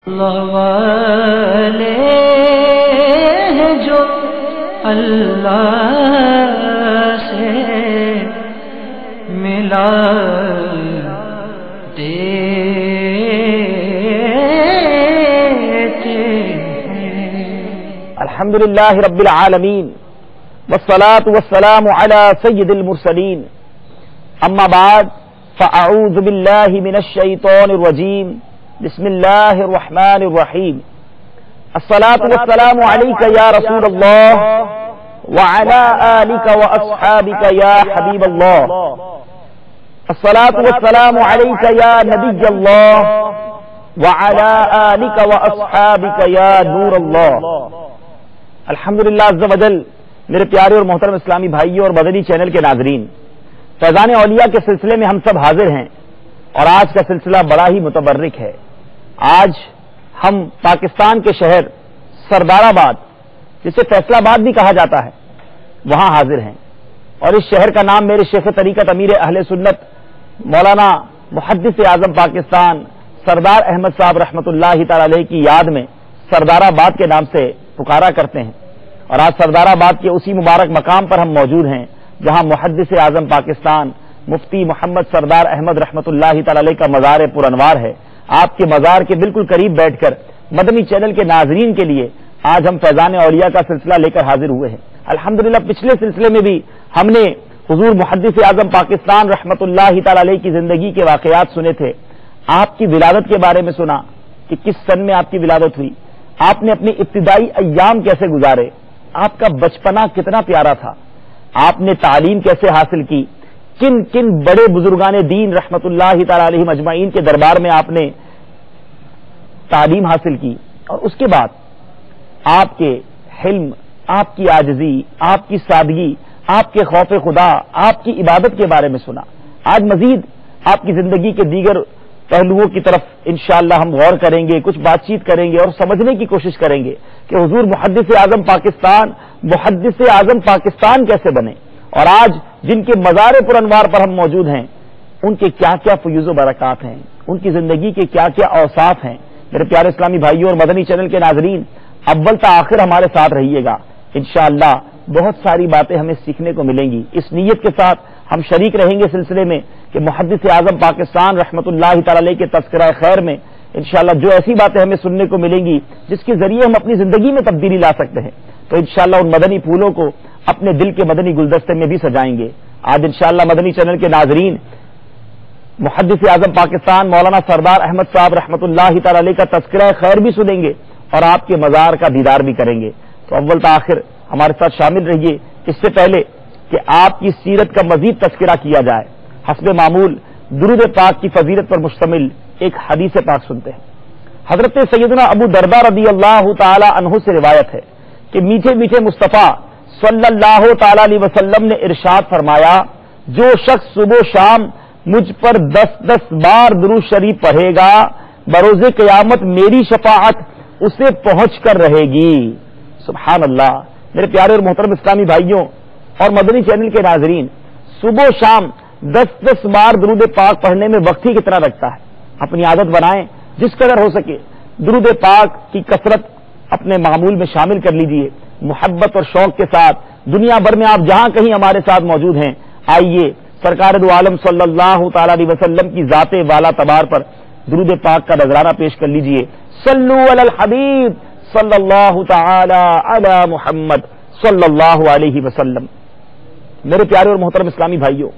والے ہیں جو اللہ سے ملاتے ہیں۔ الحمدللہ رب العالمین والصلاة والسلام علی سید المرسلین، اما بعد فاعوذ باللہ من الشیطان الرجیم، بسم اللہ الرحمن الرحیم۔ الصلاة والسلام علیک یا رسول اللہ وعلی آلک واصحابک یا حبیب اللہ۔ الصلاة والسلام علیک یا نبی اللہ وعلی آلک واصحابک یا نور اللہ۔ الحمدللہ عز و جل، میرے پیارے اور محترم اسلامی بھائیوں اور مدنی چینل کے ناظرین، فیضان اولیاء کے سلسلے میں ہم سب حاضر ہیں اور آج کا سلسلہ بڑا ہی متبرک ہے۔ آج ہم پاکستان کے شہر سردار آباد، جسے فیصل آباد بھی کہا جاتا ہے، وہاں حاضر ہیں، اور اس شہر کا نام میرے شیخ طریقت امیر اہل سنت مولانا محدث اعظم پاکستان سردار احمد صاحب رحمۃ اللہ تعالی علیہ کی یاد میں سردار آباد کے نام سے پکارا کرتے ہیں۔ اور آج سردار آباد کے اسی مبارک مقام پر ہم موجود ہیں جہاں محدث اعظم پاکستان مفتی محمد سردار احمد رحمۃ اللہ تعالی علیہ کا مزار پر انوار ہے۔ آپ کے مزار کے بالکل قریب بیٹھ کر مدنی چینل کے ناظرین کے لیے آج ہم فیضان اولیاء کا سلسلہ لے کر حاضر ہوئے ہیں۔ الحمدللہ پچھلے سلسلے میں بھی ہم نے حضور محدث اعظم پاکستان رحمۃ اللہ تعالی علیہ کی زندگی کے واقعات سنے تھے، آپ کی ولادت کے بارے میں سنا کہ کس سن میں آپ کی ولادت ہوئی، آپ نے اپنی ابتدائی ایام کیسے گزارے، آپ کا بچپنا کتنا پیارا تھا، آپ نے تعلیم کیسے حاصل کی، کن کن بڑے بزرگان دین رحمت اللہ تعالی علیہ مجمعین کے دربار میں آپ نے تعلیم حاصل کی، اور اس کے بعد آپ کے حلم، آپ کی عاجزی، آپ کی سادگی، آپ کے خوف خدا، آپ کی عبادت کے بارے میں سنا۔ آج مزید آپ کی زندگی کے دیگر پہلوؤں کی طرف انشاءاللہ ہم غور کریں گے، کچھ بات چیت کریں گے اور سمجھنے کی کوشش کریں گے کہ حضور محدث اعظم پاکستان کیسے بنے، اور آج جن کے مزار پر انوار پر ہم موجود ہیں ان کے کیا کیا فیوز و برکات ہیں، ان کی زندگی کے کیا کیا اوصاف ہیں۔ میرے پیارے اسلامی بھائیوں اور مدنی چینل کے ناظرین، اول تا آخر ہمارے ساتھ رہیے گا، انشاءاللہ بہت ساری باتیں ہمیں سیکھنے کو ملیں گی۔ اس نیت کے ساتھ ہم شریک رہیں گے سلسلے میں کہ محدث اعظم پاکستان رحمۃ اللہ تعالی علیہ کے تذکرہ خیر میں انشاءاللہ جو ایسی باتیں ہمیں سننے کو ملیں گی جس کے ذریعے ہم اپنی زندگی میں تبدیلی لا سکتے ہیں، تو انشاءاللہ ان مدنی پھولوں کو اپنے دل کے مدنی گلدستے میں بھی سجائیں گے۔ آج انشاءاللہ مدنی چینل کے ناظرین محدث اعظم پاکستان مولانا سردار احمد صاحب رحمۃ اللہ تعالی علیہ کا تذکرہ خیر بھی سنیں گے اور آپ کے مزار کا دیدار بھی کریں گے، تو اول تا آخر ہمارے ساتھ شامل رہیے۔ اس سے پہلے کہ آپ کی سیرت کا مزید تذکرہ کیا جائے، حسب معمول درود پاک کی فضیلت پر مشتمل ایک حدیث پاک سنتے ہیں۔ حضرت سیدنا ابو درداء رضی اللہ تعالی عنہ سے روایت ہے کہ میٹھے میٹھے مصطفیٰ صلی اللہ تعالی علیہ وسلم نے ارشاد فرمایا، جو شخص صبح و شام مجھ پر 10 بار درود شریف پڑھے گا، بروز قیامت میری شفاعت اسے پہنچ کر رہے گی۔ سبحان اللہ۔ میرے پیارے اور محترم اسلامی بھائیوں اور مدنی چینل کے ناظرین، صبح و شام 10 بار درود پاک پڑھنے میں وقت ہی کتنا لگتا ہے، اپنی عادت بنائیں، جس قدر ہو سکے درود پاک کی کثرت اپنے معمول میں شامل کر لیجئے، محبت اور شوق کے ساتھ دنیا بھر میں آپ جہاں کہیں ہمارے ساتھ موجود ہیں، آئیے سرکار دو عالم صلی اللہ تعالی علیہ وسلم کی ذات والا تبار پر درود پاک کا نذرانہ پیش کر لیجئے۔ صلو علی الحبیب صلی اللہ تعالی علی محمد صلی اللہ علیہ وسلم۔ میرے پیارے اور محترم اسلامی بھائیوں،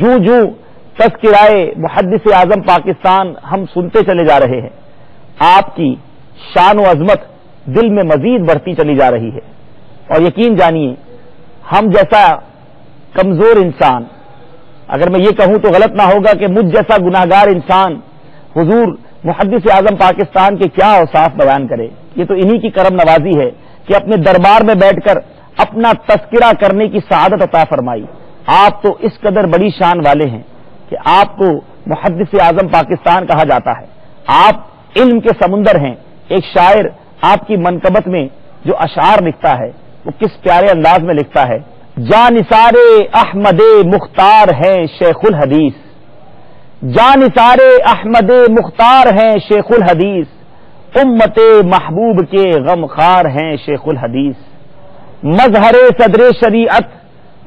جو تذکرہ محدث اعظم پاکستان ہم سنتے چلے جا رہے ہیں، آپ کی شان و عظمت دل میں مزید بڑھتی چلی جا رہی ہے، اور یقین جانیے ہم جیسا کمزور انسان، اگر میں یہ کہوں تو غلط نہ ہوگا کہ مجھ جیسا گناہگار انسان حضور محدث اعظم پاکستان کے کیا اوصاف بیان کرے۔ یہ تو انہی کی کرم نوازی ہے کہ اپنے دربار میں بیٹھ کر اپنا تذکرہ کرنے کی سعادت عطا فرمائی۔ آپ تو اس قدر بڑی شان والے ہیں کہ آپ کو محدث اعظم پاکستان کہا جاتا ہے، آپ علم کے سمندر ہیں۔ ایک شاعر آپ کی منقبت میں جو اشعار لکھتا ہے وہ کس پیارے انداز میں لکھتا ہے، جانثار احمد مختار ہیں شیخ الحدیث، جانثار احمد مختار ہیں شیخ الحدیث، امت محبوب کے غمخوار ہیں شیخ الحدیث، مظہر صدر شریعت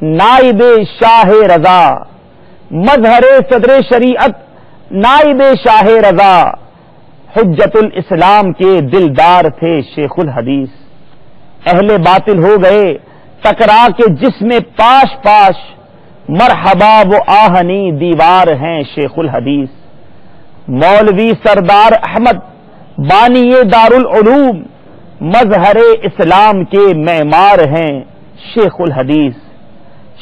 نائب شاہ رضا، مظہر صدر شریعت نائب شاہ رضا، حجت الاسلام کے دلدار تھے شیخ الحدیث، اہل باطل ہو گئے ٹکرا کے جس میں پاش پاش، مرحبا وہ آہنی دیوار ہیں شیخ الحدیث، مولوی سردار احمد بانی دار العلوم، مظہر اسلام کے معمار ہیں شیخ الحدیث،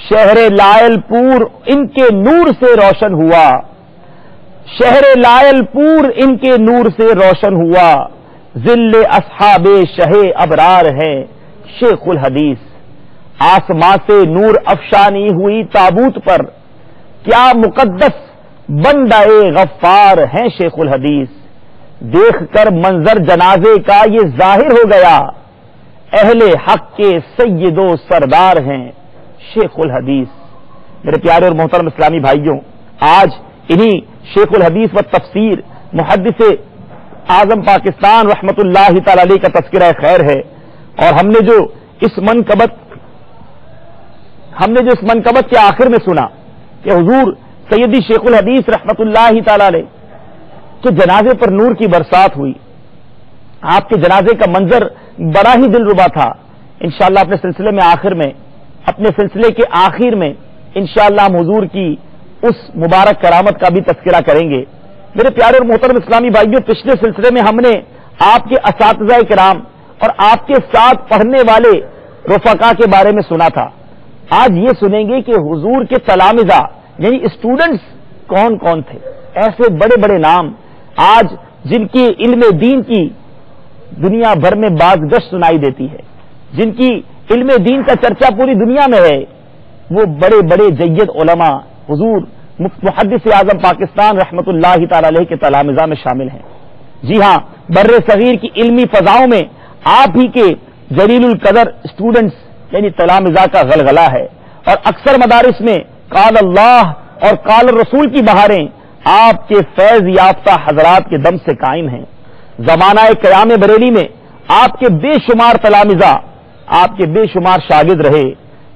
شہر لائل پور ان کے نور سے روشن ہوا، شہر لائل پور ان کے نور سے روشن ہوا، ذل اصحاب شہ ابرار ہے شیخ الحدیث، آسماں سے نور افشانی ہوئی تابوت پر، کیا مقدس بندہ غفار ہیں شیخ الحدیث، دیکھ کر منظر جنازے کا یہ ظاہر ہو گیا، اہل حق کے سید و سردار ہیں شیخ الحدیث۔ میرے پیارے اور محترم اسلامی بھائیوں، آج انہی شیخ الحدیث و تفسیر محدث اعظم پاکستان رحمت اللہ تعالی علیہ کا تذکرہ خیر ہے، اور ہم نے جو اس منقبت کے آخر میں سنا کہ حضور سیدی شیخ الحدیث رحمت اللہ تعالی علیہ کے جنازے پر نور کی برسات ہوئی، آپ کے جنازے کا منظر بڑا ہی دلربا تھا۔ انشاءاللہ اپنے سلسلے کے آخر میں انشاءاللہ ہم حضور کی اس مبارک کرامت کا بھی تذکرہ کریں گے۔ میرے پیارے اور محترم اسلامی بھائیوں، پچھلے سلسلے میں ہم نے آپ کے اساتذہ کرام اور آپ کے ساتھ پڑھنے والے رفقا کے بارے میں سنا تھا۔ آج یہ سنیں گے کہ حضور کے تلامذہ یعنی اسٹوڈنٹس کون کون تھے، ایسے بڑے بڑے نام آج جن کی علم دین کی دنیا بھر میں بازگشت سنائی دیتی ہے، جن کی علم دین کا چرچا پوری دنیا میں ہے، وہ بڑے بڑے جید علماء حضور محدث اعظم پاکستان رحمت اللہ تعالی علیہ کے تلامذہ میں شامل ہیں۔ جی ہاں، بر صغیر کی علمی فضاؤں میں آپ ہی کے جلیل القدر اسٹوڈنٹس یعنی تلامذہ کا غلغلہ ہے، اور اکثر مدارس میں قال اللہ اور قال الرسول کی بہاریں آپ کے فیض یافتہ حضرات کے دم سے قائم ہیں۔ زمانہ قیام بریلی میں آپ کے بے شمار تلامذہ، آپ کے بے شمار شاگرد رہے،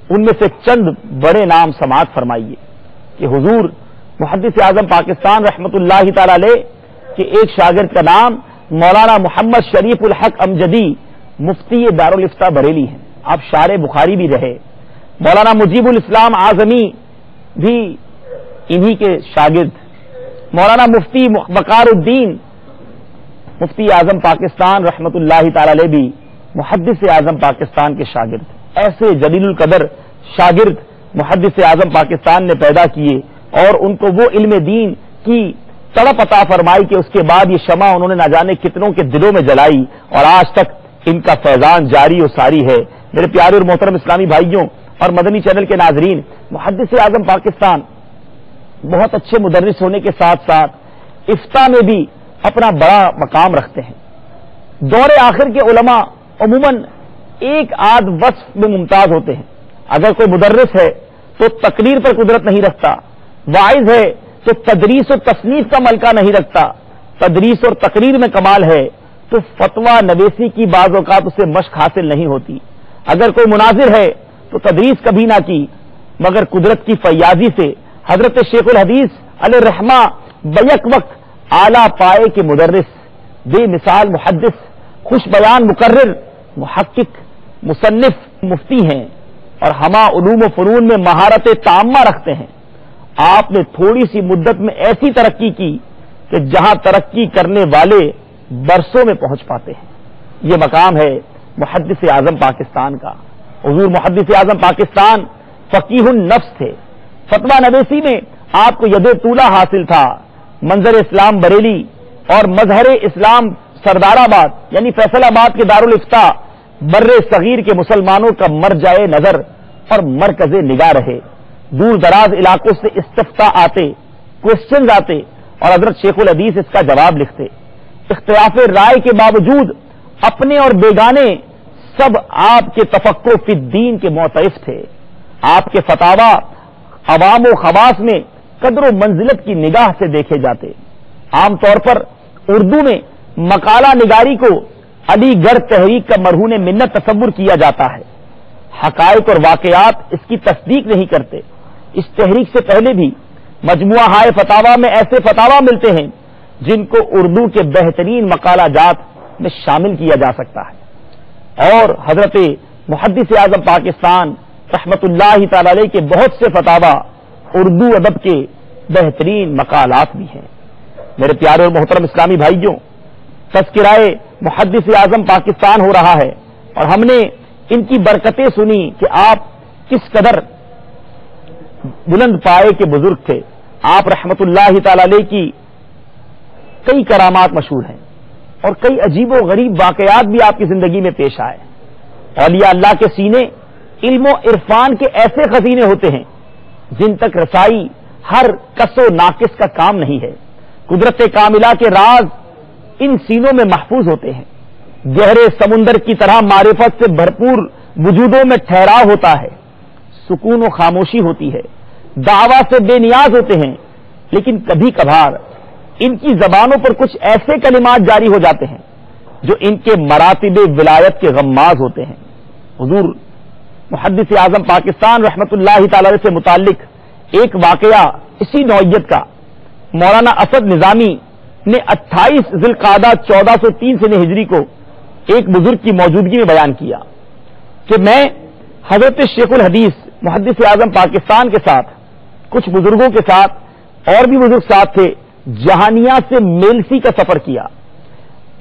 ان میں سے چند بڑے نام سماعت فرمائیے کہ حضور محدث اعظم پاکستان رحمت اللہ تعالی علیہ کے ایک شاگرد کا نام مولانا محمد شریف الحق امجدی مفتی دارالفتہ بریلی ہیں، آپ شارح بخاری بھی رہے۔ مولانا مجیب الاسلام اعظمی بھی انہی کے شاگرد، مولانا مفتی وقار الدین مفتی اعظم پاکستان رحمت اللہ تعالی علیہ بھی محدث اعظم پاکستان کے شاگرد۔ ایسے جلیل القدر شاگرد محدث اعظم پاکستان نے پیدا کیے، اور ان کو وہ علم دین کی تڑپ عطا فرمائی کہ اس کے بعد یہ شمع انہوں نے نہ جانے کتنوں کے دلوں میں جلائی، اور آج تک ان کا فیضان جاری و ساری ہے۔ میرے پیارے اور محترم اسلامی بھائیوں اور مدنی چینل کے ناظرین، محدث اعظم پاکستان بہت اچھے مدرس ہونے کے ساتھ ساتھ افتاء میں بھی اپنا بڑا مقام رکھتے ہیں۔ دور آخر کے علماء عموماً ایک آدھ وصف میں ممتاز ہوتے ہیں۔ اگر کوئی مدرس ہے تو تقریر پر قدرت نہیں رکھتا، واعظ ہے تو تدریس و تصنیف کا ملکہ نہیں رکھتا، تدریس اور تقریر میں کمال ہے تو فتویٰ نویسی کی بعض اوقات اسے مشق حاصل نہیں ہوتی۔ اگر کوئی مناظر ہے تو تدریس کبھی نہ کی، مگر قدرت کی فیاضی سے حضرت شیخ الحدیث علیہ الرحمہ بیک وقت اعلیٰ پائے کے مدرس، بے مثال محدث، خوش بیان مقرر، محقق، مصنف، مفتی ہیں، اور ہما علوم و فنون میں مہارت تامہ رکھتے ہیں۔ آپ نے تھوڑی سی مدت میں ایسی ترقی کی کہ جہاں ترقی کرنے والے برسوں میں پہنچ پاتے ہیں۔ یہ مقام ہے محدث اعظم پاکستان کا۔ حضور محدث اعظم پاکستان فقیہ النفس تھے، فتویٰ نویسی میں آپ کو ید طولہ حاصل تھا۔ منظر اسلام بریلی اور مظہر اسلام سردار آباد یعنی فیصل آباد کے دارالفتہ بر صغیر کے مسلمانوں کا مرجع نظر اور مرکز نگاہ رہے۔ دور دراز علاقوں سے استفتاء آتے، کوشچنز آتے، اور حضرت شیخ الحدیث اس کا جواب لکھتے۔ اختلاف رائے کے باوجود اپنے اور بیگانے سب آپ کے تفقہ فی الدین کے معترف تھے۔ آپ کے فتاوی عوام و خواص میں قدر و منزلت کی نگاہ سے دیکھے جاتے۔ عام طور پر اردو میں مقالہ نگاری کو علی گڑھ تحریک کا مرہون منت تصور کیا جاتا ہے۔ حقائق اور واقعات اس کی تصدیق نہیں کرتے۔ اس تحریک سے پہلے بھی مجموعہ ہائے فتاوا میں ایسے فتاوا ملتے ہیں جن کو اردو کے بہترین مقالہ جات میں شامل کیا جا سکتا ہے، اور حضرت محدث اعظم پاکستان رحمت اللہ تعالی علیہ کے بہت سے فتاوا اردو ادب کے بہترین مقالات بھی ہیں۔ میرے پیارے اور محترم اسلامی بھائیوں، تذکرہ محدث اعظم پاکستان ہو رہا ہے، اور ہم نے ان کی برکتیں سنی کہ آپ کس قدر بلند پائے کے بزرگ تھے۔ آپ رحمت اللہ تعالی علیہ کی کئی کرامات مشہور ہیں، اور کئی عجیب و غریب واقعات بھی آپ کی زندگی میں پیش آئے۔ اولیاء اللہ کے سینے علم و عرفان کے ایسے خزینے ہوتے ہیں جن تک رسائی ہر کس و ناقص کا کام نہیں ہے۔ قدرت کاملہ کے راز ان سینوں میں محفوظ ہوتے ہیں۔ گہرے سمندر کی طرح معرفت سے بھرپور وجودوں میں ٹھہراؤ ہوتا ہے، سکون و خاموشی ہوتی ہے، دعویٰ سے بے نیاز ہوتے ہیں، لیکن کبھی کبھار ان کی زبانوں پر کچھ ایسے کلمات جاری ہو جاتے ہیں جو ان کے مراتب ولایت کے غماز ہوتے ہیں۔ حضور محدث اعظم پاکستان رحمت اللہ تعالی علیہ سے متعلق ایک واقعہ اسی نوعیت کا مولانا اسد نظامی نے 28 ذی القعدہ 1403 سنہ ہجری کو ایک بزرگ کی موجودگی میں بیان کیا کہ میں حضرت شیخ الحدیث محدث اعظم پاکستان کے ساتھ کچھ بزرگوں کے ساتھ اور بھی بزرگ ساتھ تھے، جہانیہ سے میلسی کا سفر کیا۔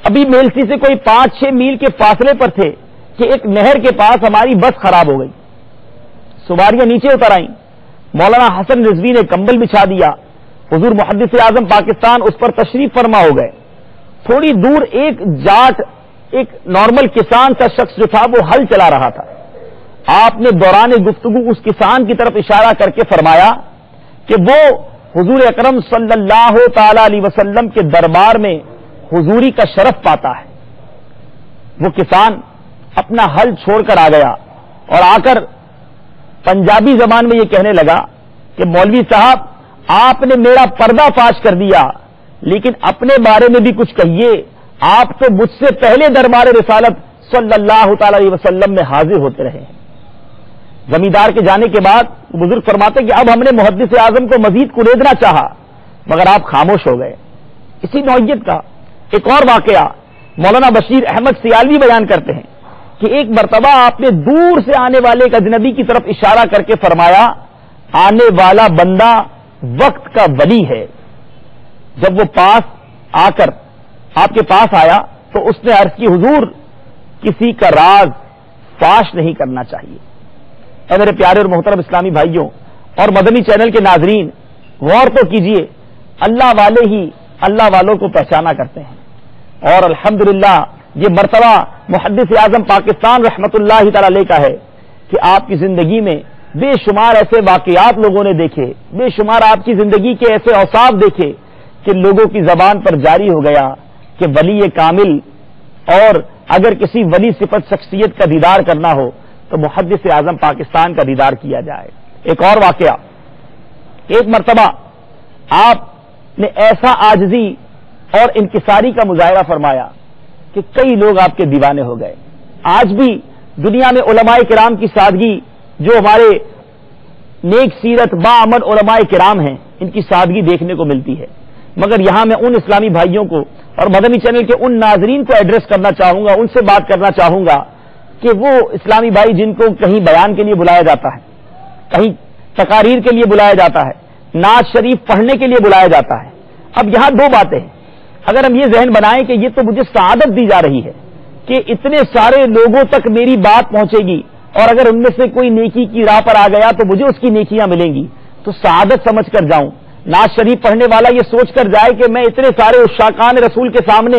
ابھی میلسی سے کوئی 5-6 میل کے فاصلے پر تھے کہ ایک نہر کے پاس ہماری بس خراب ہو گئی، سواریاں نیچے اتر آئیں، مولانا حسن رضوی نے کمبل بچھا دیا، حضور محدث اعظم پاکستان اس پر تشریف فرما ہو گئے۔ تھوڑی دور ایک جاٹ، ایک نارمل کسان کا شخص جو تھا وہ ہل چلا رہا تھا۔ آپ نے دوران گفتگو اس کسان کی طرف اشارہ کر کے فرمایا کہ وہ حضور اکرم صلی اللہ تعالی علیہ وسلم کے دربار میں حضوری کا شرف پاتا ہے۔ وہ کسان اپنا ہل چھوڑ کر آ گیا اور آ کر پنجابی زبان میں یہ کہنے لگا کہ مولوی صاحب آپ نے میرا پردہ فاش کر دیا، لیکن اپنے بارے میں بھی کچھ کہیے، آپ تو مجھ سے پہلے دربار رسالت صلی اللہ تعالی علیہ وسلم میں حاضر ہوتے رہے ہیں۔ زمیندار کے جانے کے بعد بزرگ فرماتے کہ اب ہم نے محدث اعظم کو مزید کریدنا چاہا مگر آپ خاموش ہو گئے۔ اسی نوعیت کا ایک اور واقعہ مولانا بشیر احمد سیالوی بیان کرتے ہیں کہ ایک مرتبہ آپ نے دور سے آنے والے ایک اجنبی کی طرف اشارہ کر کے فرمایا، آنے والا بندہ وقت کا ولی ہے۔ جب وہ پاس آ کر آپ کے پاس آیا تو اس نے عرض کی، حضور کسی کا راز فاش نہیں کرنا چاہیے۔ اے میرے پیارے اور محترم اسلامی بھائیوں اور مدنی چینل کے ناظرین، غور تو کیجئے، اللہ والے ہی اللہ والوں کو پہچانا کرتے ہیں، اور الحمدللہ یہ مرتبہ محدث اعظم پاکستان رحمت اللہ تعالی علیہ کا ہے کہ آپ کی زندگی میں بے شمار ایسے واقعات لوگوں نے دیکھے، بے شمار آپ کی زندگی کے ایسے اوصاف دیکھے کہ لوگوں کی زبان پر جاری ہو گیا کہ ولی کامل، اور اگر کسی ولی صفت شخصیت کا دیدار کرنا ہو تو محدث اعظم پاکستان کا دیدار کیا جائے۔ ایک اور واقعہ، ایک مرتبہ آپ نے ایسا عاجزی اور انکساری کا مظاہرہ فرمایا کہ کئی لوگ آپ کے دیوانے ہو گئے۔ آج بھی دنیا میں علماء کرام کی سادگی، جو ہمارے نیک سیرت باعمل علماء کرام ہیں، ان کی سادگی دیکھنے کو ملتی ہے، مگر یہاں میں ان اسلامی بھائیوں کو اور مدنی چینل کے ان ناظرین کو ایڈریس کرنا چاہوں گا، ان سے بات کرنا چاہوں گا کہ وہ اسلامی بھائی جن کو کہیں بیان کے لیے بلایا جاتا ہے، کہیں تقاریر کے لیے بلایا جاتا ہے، نعت شریف پڑھنے کے لیے بلایا جاتا ہے۔ اب یہاں دو باتیں ہیں، اگر ہم یہ ذہن بنائیں کہ یہ تو مجھے سعادت دی جا رہی ہے کہ اتنے سارے لوگوں تک میری بات پہنچے گی، اور اگر ان میں سے کوئی نیکی کی راہ پر آ گیا تو مجھے اس کی نیکیاں ملیں گی، تو سعادت سمجھ کر جاؤں۔ نعت شریف پڑھنے والا یہ سوچ کر جائے کہ میں اتنے سارے عشاقان رسول کے سامنے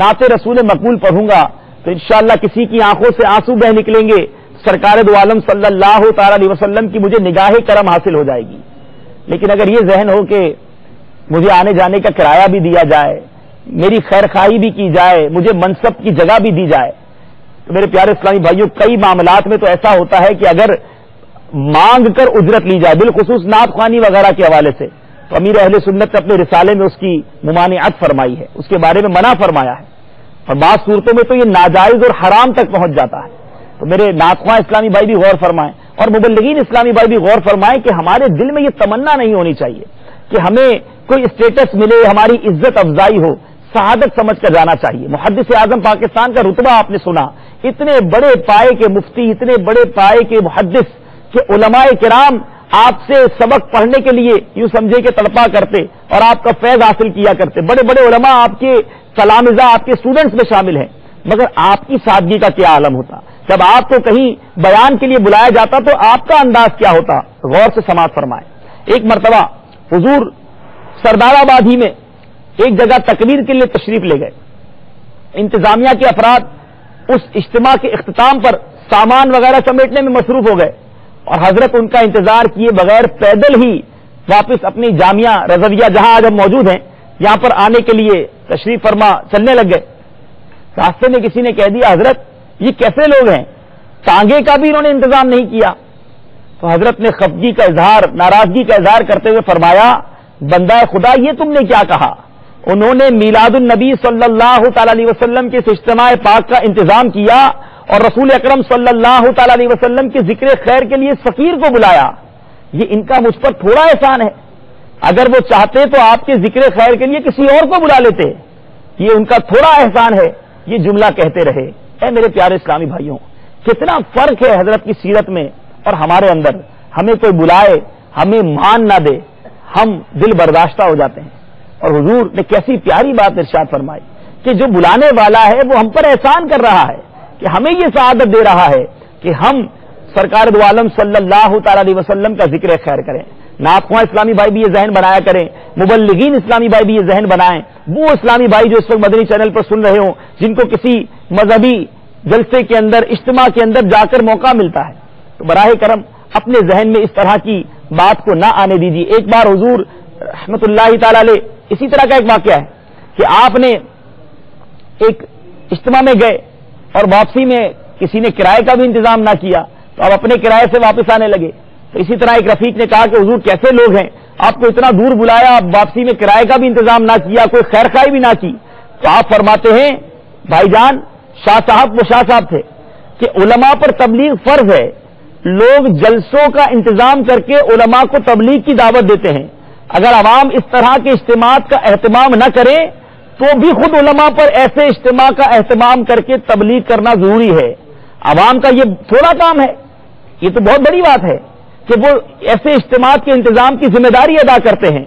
نعت رسول مقبول پڑھوں گا تو انشاءاللہ کسی کی آنکھوں سے آنسو بہ نکلیں گے، سرکار دو عالم صلی اللہ تعالی علیہ وسلم کی مجھے نگاہ کرم حاصل ہو جائے گی۔ لیکن اگر یہ ذہن ہو کہ مجھے آنے جانے کا کرایہ بھی دیا جائے، میری خیر خواہی بھی کی جائے، مجھے منصب کی جگہ بھی دی جائے، تو میرے پیارے اسلامی بھائیوں کئی معاملات میں تو ایسا ہوتا ہے کہ اگر مانگ کر اجرت لی جائے، بالخصوص نعت خوانی وغیرہ کے حوالے سے، تو امیر اہل سنت نے اپنے رسالے میں اس کی ممانعت فرمائی ہے، اس کے بارے میں منع فرمایا ہے، اور بعض صورتوں میں تو یہ ناجائز اور حرام تک پہنچ جاتا ہے۔ تو میرے ناخواں اسلامی بھائی بھی غور فرمائیں اور مبلغین اسلامی بھائی بھی غور فرمائیں کہ ہمارے دل میں یہ تمنا نہیں ہونی چاہیے کہ ہمیں کوئی اسٹیٹس ملے، ہماری عزت افزائی ہو، سعادت سمجھ کر جانا چاہیے۔ محدث اعظم پاکستان کا رتبہ آپ نے سنا، اتنے بڑے پائے کے مفتی، اتنے بڑے پائے کے محدث کہ علماء کرام آپ سے سبق پڑھنے کے لیے یوں سمجھے کہ تڑپا کرتے اور آپ کا فیض حاصل کیا کرتے، بڑے بڑے علماء آپ کے تلامذہ، آپ کے اسٹوڈنٹس میں شامل ہیں، مگر آپ کی سادگی کا کیا عالم ہوتا؟ جب آپ کو کہیں بیان کے لیے بلایا جاتا تو آپ کا انداز کیا ہوتا؟ غور سے سماعت فرمائیں۔ ایک مرتبہ حضور سردار آباد ہی میں ایک جگہ تقریر کے لیے تشریف لے گئے، انتظامیہ کے افراد اس اجتماع کے اختتام پر سامان وغیرہ سمیٹنے میں مصروف ہو گئے اور حضرت ان کا انتظار کیے بغیر پیدل ہی واپس اپنی جامعہ رضویہ جہاں آج ہم موجود ہیں یہاں پر آنے کے لیے تشریف فرما چلنے لگ گئے۔ راستے میں کسی نے کہہ دیا حضرت یہ کیسے لوگ ہیں، ٹانگے کا بھی انہوں نے انتظام نہیں کیا۔ تو حضرت نے خفگی کا اظہار، ناراضگی کا اظہار کرتے ہوئے فرمایا بندہ خدا یہ تم نے کیا کہا؟ انہوں نے میلاد النبی صلی اللہ تعالی علیہ وسلم کے اجتماع پاک کا انتظام کیا اور رسول اکرم صلی اللہ تعالی علیہ وسلم کے ذکر خیر کے لیے فقیر کو بلایا، یہ ان کا مجھ پر تھوڑا احسان ہے؟ اگر وہ چاہتے تو آپ کے ذکر خیر کے لیے کسی اور کو بلا لیتے، یہ ان کا تھوڑا احسان ہے، یہ جملہ کہتے رہے۔ اے میرے پیارے اسلامی بھائیوں، کتنا فرق ہے حضرت کی سیرت میں اور ہمارے اندر۔ ہمیں کوئی بلائے، ہمیں مان نہ دے، ہم دل برداشتہ ہو جاتے ہیں، اور حضور نے کیسی پیاری بات ارشاد فرمائی کہ جو بلانے والا ہے وہ ہم پر احسان کر رہا ہے کہ ہمیں یہ سعادت دے رہا ہے کہ ہم سرکار دو عالم صلی اللہ تعالی علیہ وسلم کا ذکر خیر کریں۔ ناخواں اسلامی بھائی بھی یہ ذہن بنایا کریں، مبلغین اسلامی بھائی بھی یہ ذہن بنائیں، وہ اسلامی بھائی جو اس وقت مدنی چینل پر سن رہے ہوں جن کو کسی مذہبی جلسے کے اندر، اجتماع کے اندر جا کر موقع ملتا ہے، تو براہ کرم اپنے ذہن میں اس طرح کی بات کو نہ آنے دیجیے۔ ایک بار حضور رحمت اللہ تعالی علیہ اسی طرح کا ایک واقعہ ہے کہ آپ نے ایک اجتماع میں گئے اور واپسی میں کسی نے کرائے کا بھی انتظام نہ کیا تو آپ اپنے کرائے سے واپس آنے لگے۔ تو اسی طرح ایک رفیق نے کہا کہ حضور کیسے لوگ ہیں، آپ کو اتنا دور بلایا، آپ واپسی میں کرائے کا بھی انتظام نہ کیا، کوئی خیر خواہی بھی نہ کی۔ تو آپ فرماتے ہیں بھائی جان، شاہ صاحب وہ شاہ صاحب تھے کہ علماء پر تبلیغ فرض ہے، لوگ جلسوں کا انتظام کر کے علماء کو تبلیغ کی دعوت دیتے ہیں، اگر عوام اس طرح کے اجتماعات کا اہتمام نہ کریں تو بھی خود علماء پر ایسے اجتماع کا اہتمام کر کے تبلیغ کرنا ضروری ہے۔ عوام کا یہ تھوڑا کام ہے، یہ تو بہت بڑی بات ہے کہ وہ ایسے اجتماعات کے انتظام کی ذمہ داری ادا کرتے ہیں۔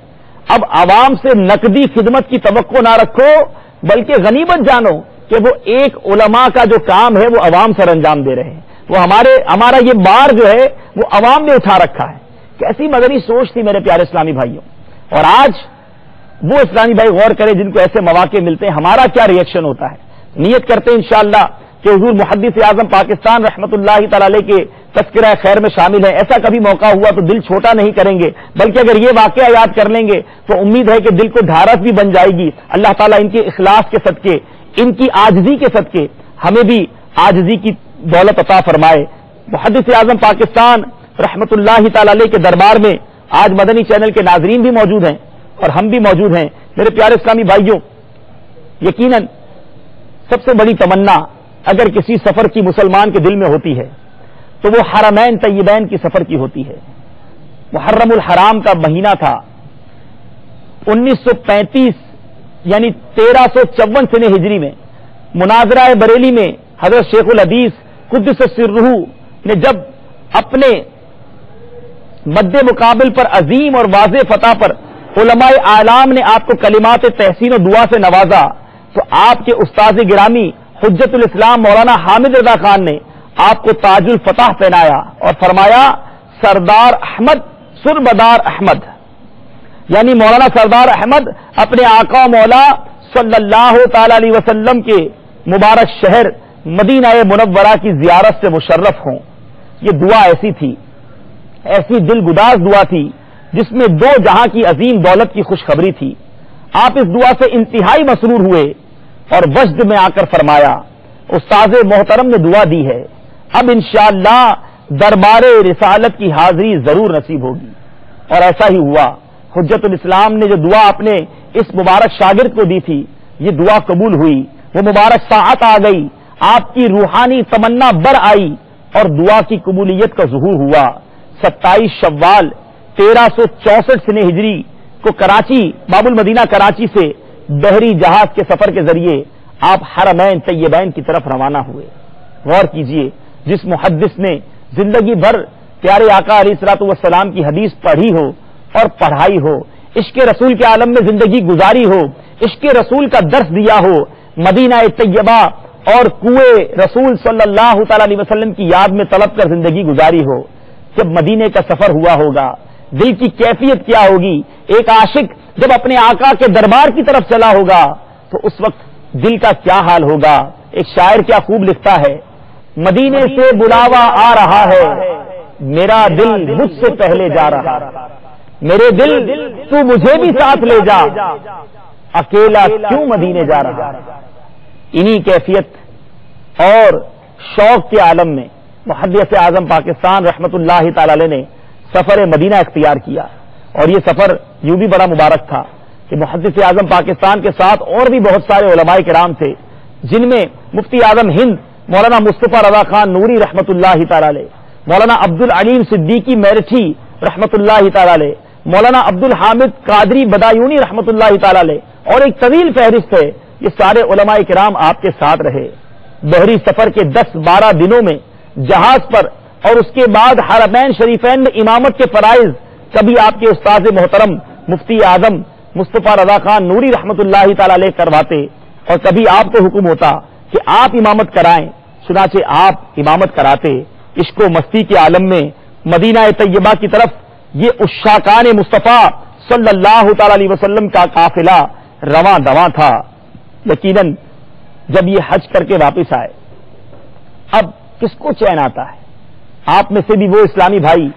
اب عوام سے نقدی خدمت کی توقع نہ رکھو، بلکہ غنیمت جانو کہ وہ ایک علماء کا جو کام ہے وہ عوام سر انجام دے رہے ہیں، وہ ہمارا یہ بار جو ہے وہ عوام نے اٹھا رکھا ہے۔ کیسی مدنی سوچ تھی میرے پیارے اسلامی بھائیوں، اور آج وہ اسلامی بھائی غور کریں جن کو ایسے مواقع ملتے ہیں، ہمارا کیا ری ایکشن ہوتا ہے۔ نیت کرتے ہیں انشاءاللہ کہ حضور محدث اعظم پاکستان رحمت اللہ تعالی علیہ کے تذکرہ خیر میں شامل ہیں، ایسا کبھی موقع ہوا تو دل چھوٹا نہیں کریں گے، بلکہ اگر یہ واقعہ یاد کر لیں گے تو امید ہے کہ دل کو ڈھارس بھی بن جائے گی۔ اللہ تعالیٰ ان کے اخلاص کے صدقے، ان کی عاجزی کے صدقے ہمیں بھی عاجزی کی دولت عطا فرمائے۔ محدث اعظم پاکستان رحمت اللہ تعالی علیہ کے دربار میں آج مدنی چینل کے ناظرین بھی موجود ہیں اور ہم بھی موجود ہیں۔ میرے پیارے اسلامی بھائیوں، یقیناً سب سے بڑی تمنا اگر کسی سفر کی مسلمان کے دل میں ہوتی ہے تو وہ حرمین طیبین کی سفر کی ہوتی ہے۔ محرم الحرام کا مہینہ تھا، 1935 یعنی 1354 سنہ ہجری میں مناظرہ بریلی میں حضرت شیخ الحدیث قدس سرہ نے جب اپنے مد مقابل پر عظیم اور واضح فتح پر علماء اعلام نے آپ کو کلمات تحسین و دعا سے نوازا تو آپ کے استاذ گرامی حجت الاسلام مولانا حامد رضا خان نے آپ کو تاج الفتح پہنایا اور فرمایا سردار احمد سربدار احمد، یعنی مولانا سردار احمد اپنے آقا مولا صلی اللہ تعالی علیہ وسلم کے مبارک شہر مدینہ منورہ کی زیارت سے مشرف ہوں۔ یہ دعا ایسی تھی، ایسی دل گداز دعا تھی جس میں دو جہاں کی عظیم دولت کی خوشخبری تھی۔ آپ اس دعا سے انتہائی مسرور ہوئے اور وجد میں آ کر فرمایا استاذ محترم نے دعا دی ہے، اب انشاءاللہ دربار رسالت کی حاضری ضرور نصیب ہوگی۔ اور ایسا ہی ہوا۔ حجت الاسلام نے جو دعا اپنے اس مبارک شاگرد کو دی تھی، یہ دعا قبول ہوئی، وہ مبارک ساعت آ گئی، آپ کی روحانی تمنا بر آئی اور دعا کی قبولیت کا ظہور ہوا۔ 27 شوال 1364 سنہ ہجری کو کراچی، باب المدینہ کراچی سے بحری جہاز کے سفر کے ذریعے آپ حرمین طیبین کی طرف روانہ ہوئے۔ غور کیجئے، جس محدث نے زندگی بھر پیارے آقا علیہ الصلوۃ والسلام کی حدیث پڑھی ہو اور پڑھائی ہو، عشق رسول کے عالم میں زندگی گزاری ہو، عشق رسول کا درس دیا ہو، مدینہ طیبہ اور کوئے رسول صلی اللہ تعالی علیہ وسلم کی یاد میں تڑپ کر زندگی گزاری ہو، جب مدینے کا سفر ہوا ہوگا دل کی کیفیت کیا ہوگی؟ ایک عاشق جب اپنے آقا کے دربار کی طرف چلا ہوگا تو اس وقت دل کا کیا حال ہوگا؟ ایک شاعر کیا خوب لکھتا ہے، مدینے سے بلاوا آ رہا ہے، میرا دل مجھ سے پہلے جا رہا، میرے دل تو مجھے بھی ساتھ لے جا، اکیلا کیوں مدینے جا رہا۔ انہی کیفیت اور شوق کے عالم میں محدث اعظم پاکستان رحمت اللہ تعالی علیہ نے سفر مدینہ اختیار کیا، اور یہ سفر یوں بھی بڑا مبارک تھا کہ محدث اعظم پاکستان کے ساتھ اور بھی بہت سارے علماء کرام تھے، جن میں مفتی اعظم ہند مولانا مصطفیٰ رضا خان نوری رحمت اللہ تعالی علیہ، مولانا عبد العلیم صدیقی میرٹھی رحمت اللہ تعالی علیہ، مولانا عبد الحامد قادری بدایونی رحمت اللہ تعالی علیہ، اور ایک طویل فہرست ہے۔ یہ سارے علماء کرام آپ کے ساتھ رہے بحری سفر کے 10-12 دنوں میں جہاز پر، اور اس کے بعد حرمین شریفین میں امامت کے فرائض کبھی آپ کے استاد محترم مفتی اعظم مصطفیٰ رضا خان نوری رحمت اللہ تعالی علیہ کرواتے، اور کبھی آپ کو حکم ہوتا کہ آپ امامت کرائیں، چنانچہ آپ امامت کراتے۔ عشق و مستی کے عالم میں مدینہ طیبہ کی طرف یہ عشاقان مصطفیٰ صلی اللہ تعالی علیہ وسلم کا قافلہ رواں دواں تھا۔ یقیناً جب یہ حج کر کے واپس آئے، اب کس کو چین آتا ہے؟ آپ میں سے بھی وہ اسلامی بھائی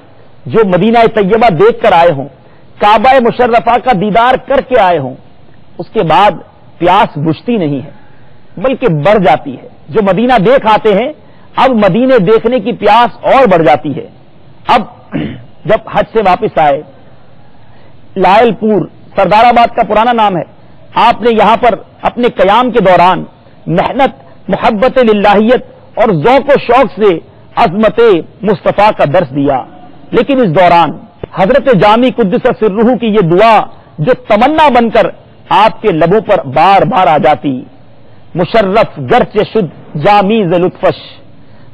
جو مدینہ طیبہ دیکھ کر آئے ہوں، کعبہ مشرفہ کا دیدار کر کے آئے ہوں، اس کے بعد پیاس بجھتی نہیں ہے بلکہ بڑھ جاتی ہے۔ جو مدینہ دیکھ آتے ہیں اب مدینے دیکھنے کی پیاس اور بڑھ جاتی ہے۔ اب جب حج سے واپس آئے، لائل پور سردار آباد کا پرانا نام ہے، آپ نے یہاں پر اپنے قیام کے دوران محنت، محبت للہیت اور ذوق و شوق سے عظمت مصطفیٰ کا درس دیا، لیکن اس دوران حضرت جامی قدس سرہ کی یہ دعا جو تمنا بن کر آپ کے لبوں پر بار بار آ جاتی، مشرف گرچہ شد جامی ز لطفش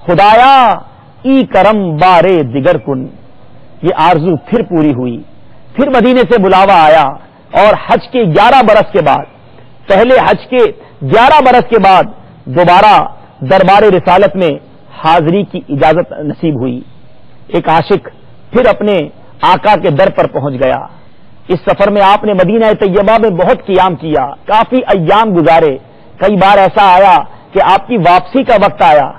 خدایا ای کرم بارے دیگر کن۔ یہ آرزو پھر پوری ہوئی، پھر مدینے سے بلاوا آیا، اور حج کے 11 برس کے بعد، پہلے حج کے 11 برس کے بعد دوبارہ دربار رسالت میں حاضری کی اجازت نصیب ہوئی۔ ایک عاشق پھر اپنے آقا کے در پر پہنچ گیا۔ اس سفر میں آپ نے مدینہ طیبہ میں بہت قیام کیا، کافی ایام گزارے۔ کئی بار ایسا آیا کہ آپ کی واپسی کا وقت آیا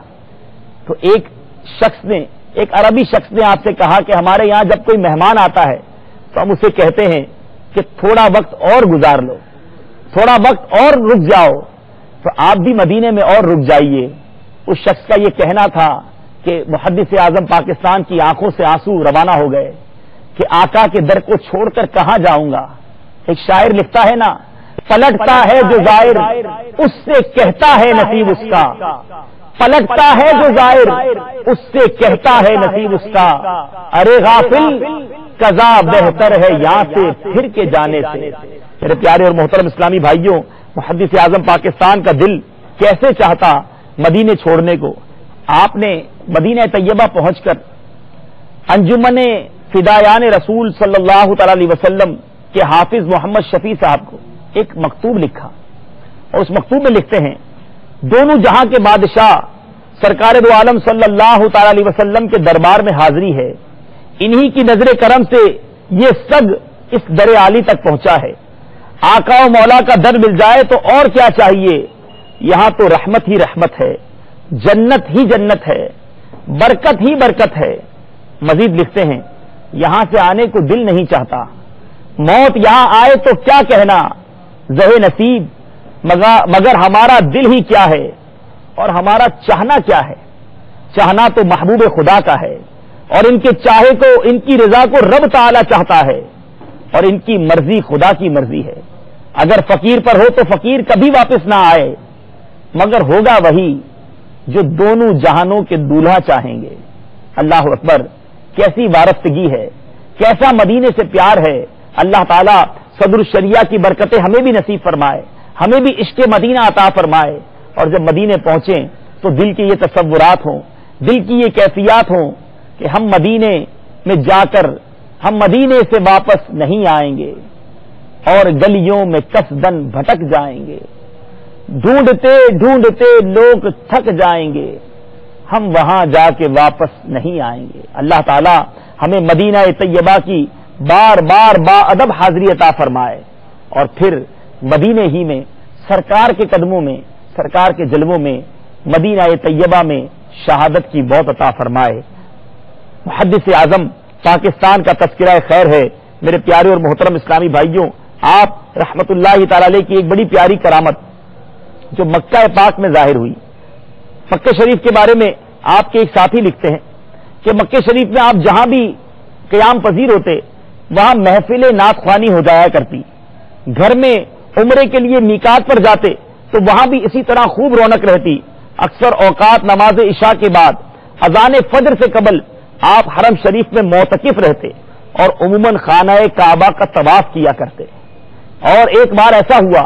تو ایک عربی شخص نے آپ سے کہا کہ ہمارے یہاں جب کوئی مہمان آتا ہے تو ہم اسے کہتے ہیں کہ تھوڑا وقت اور گزار لو، تھوڑا وقت اور رک جاؤ، تو آپ بھی مدینے میں اور رک جائیے۔ اس شخص کا یہ کہنا تھا کہ محدث اعظم پاکستان کی آنکھوں سے آنسو روانہ ہو گئے کہ آقا کے در کو چھوڑ کر کہاں جاؤں گا۔ ایک شاعر لکھتا ہے نا، پلٹتا ہے جو زائر اس سے کہتا ہے نصیب اس کا، پلٹتا ہے جو زائر اس سے کہتا ہے نصیب اس کا، ارے غافل قضا بہتر ہے یہاں سے پھر کے جانے سے۔ میرے پیارے اور محترم اسلامی بھائیوں، محدث اعظم پاکستان کا دل کیسے چاہتا مدینے چھوڑنے کو۔ آپ نے مدینہ طیبہ پہنچ کر انجمن فدایان رسول صلی اللہ تعالی علیہ وسلم کے حافظ محمد شفیع صاحب کو ایک مکتوب لکھا، اور اس مکتوب میں لکھتے ہیں، دونوں جہاں کے بادشاہ سرکار دو عالم صلی اللہ تعالی علیہ وسلم کے دربار میں حاضری ہے، انہی کی نظر کرم سے یہ سگ اس در عالی تک پہنچا ہے۔ آقا و مولا کا در مل جائے تو اور کیا چاہیے، یہاں تو رحمت ہی رحمت ہے، جنت ہی جنت ہے، برکت ہی برکت ہے۔ مزید لکھتے ہیں، یہاں سے آنے کو دل نہیں چاہتا، موت یہاں آئے تو کیا کہنا، زہ نصیب مگر ہمارا دل ہی کیا ہے، اور ہمارا چاہنا کیا ہے۔ چاہنا تو محبوب خدا کا ہے، اور ان کے چاہے کو، ان کی رضا کو رب تعالی چاہتا ہے، اور ان کی مرضی خدا کی مرضی ہے. اگر فقیر پر ہو تو فقیر کبھی واپس نہ آئے، مگر ہوگا وہی جو دونوں جہانوں کے دولہا چاہیں گے. اللہ اکبر، کیسی وارفتگی ہے، کیسا مدینے سے پیار ہے. اللہ تعالیٰ صدر الشریعہ کی برکتیں ہمیں بھی نصیب فرمائے، ہمیں بھی عشق مدینہ عطا فرمائے. اور جب مدینے پہنچیں تو دل کے یہ تصورات ہوں، دل کی یہ کیفیات ہوں کہ ہم مدینے میں جا کر ہم مدینے سے واپس نہیں آئیں گے اور گلیوں میں قصدن بھٹک جائیں گے. ڈھونڈتے ڈھونڈتے لوگ تھک جائیں گے، ہم وہاں جا کے واپس نہیں آئیں گے. اللہ تعالی ہمیں مدینہ طیبہ کی بار بار با ادب حاضری عطا فرمائے اور پھر مدینے ہی میں سرکار کے قدموں میں، سرکار کے جلووں میں، مدینہ طیبہ میں شہادت کی موت عطا فرمائے. محدث اعظم پاکستان کا تذکرہ خیر ہے. میرے پیارے اور محترم اسلامی بھائیوں، آپ رحمت اللہ تعالی علیہ کی ایک بڑی پیاری کرامت جو مکہ پاک میں ظاہر ہوئی. مکہ شریف کے بارے میں آپ کے ایک ساتھی لکھتے ہیں کہ مکہ شریف میں آپ جہاں بھی قیام پذیر ہوتے وہاں محفل نعت خوانی ہو جایا کرتی. گھر میں عمرے کے لیے میقات پر جاتے تو وہاں بھی اسی طرح خوب رونق رہتی. اکثر اوقات نماز عشاء کے بعد اذان فجر سے قبل آپ حرم شریف میں معتکف رہتے اور عموماً خانہ کعبہ کا طواف کیا کرتے. اور ایک بار ایسا ہوا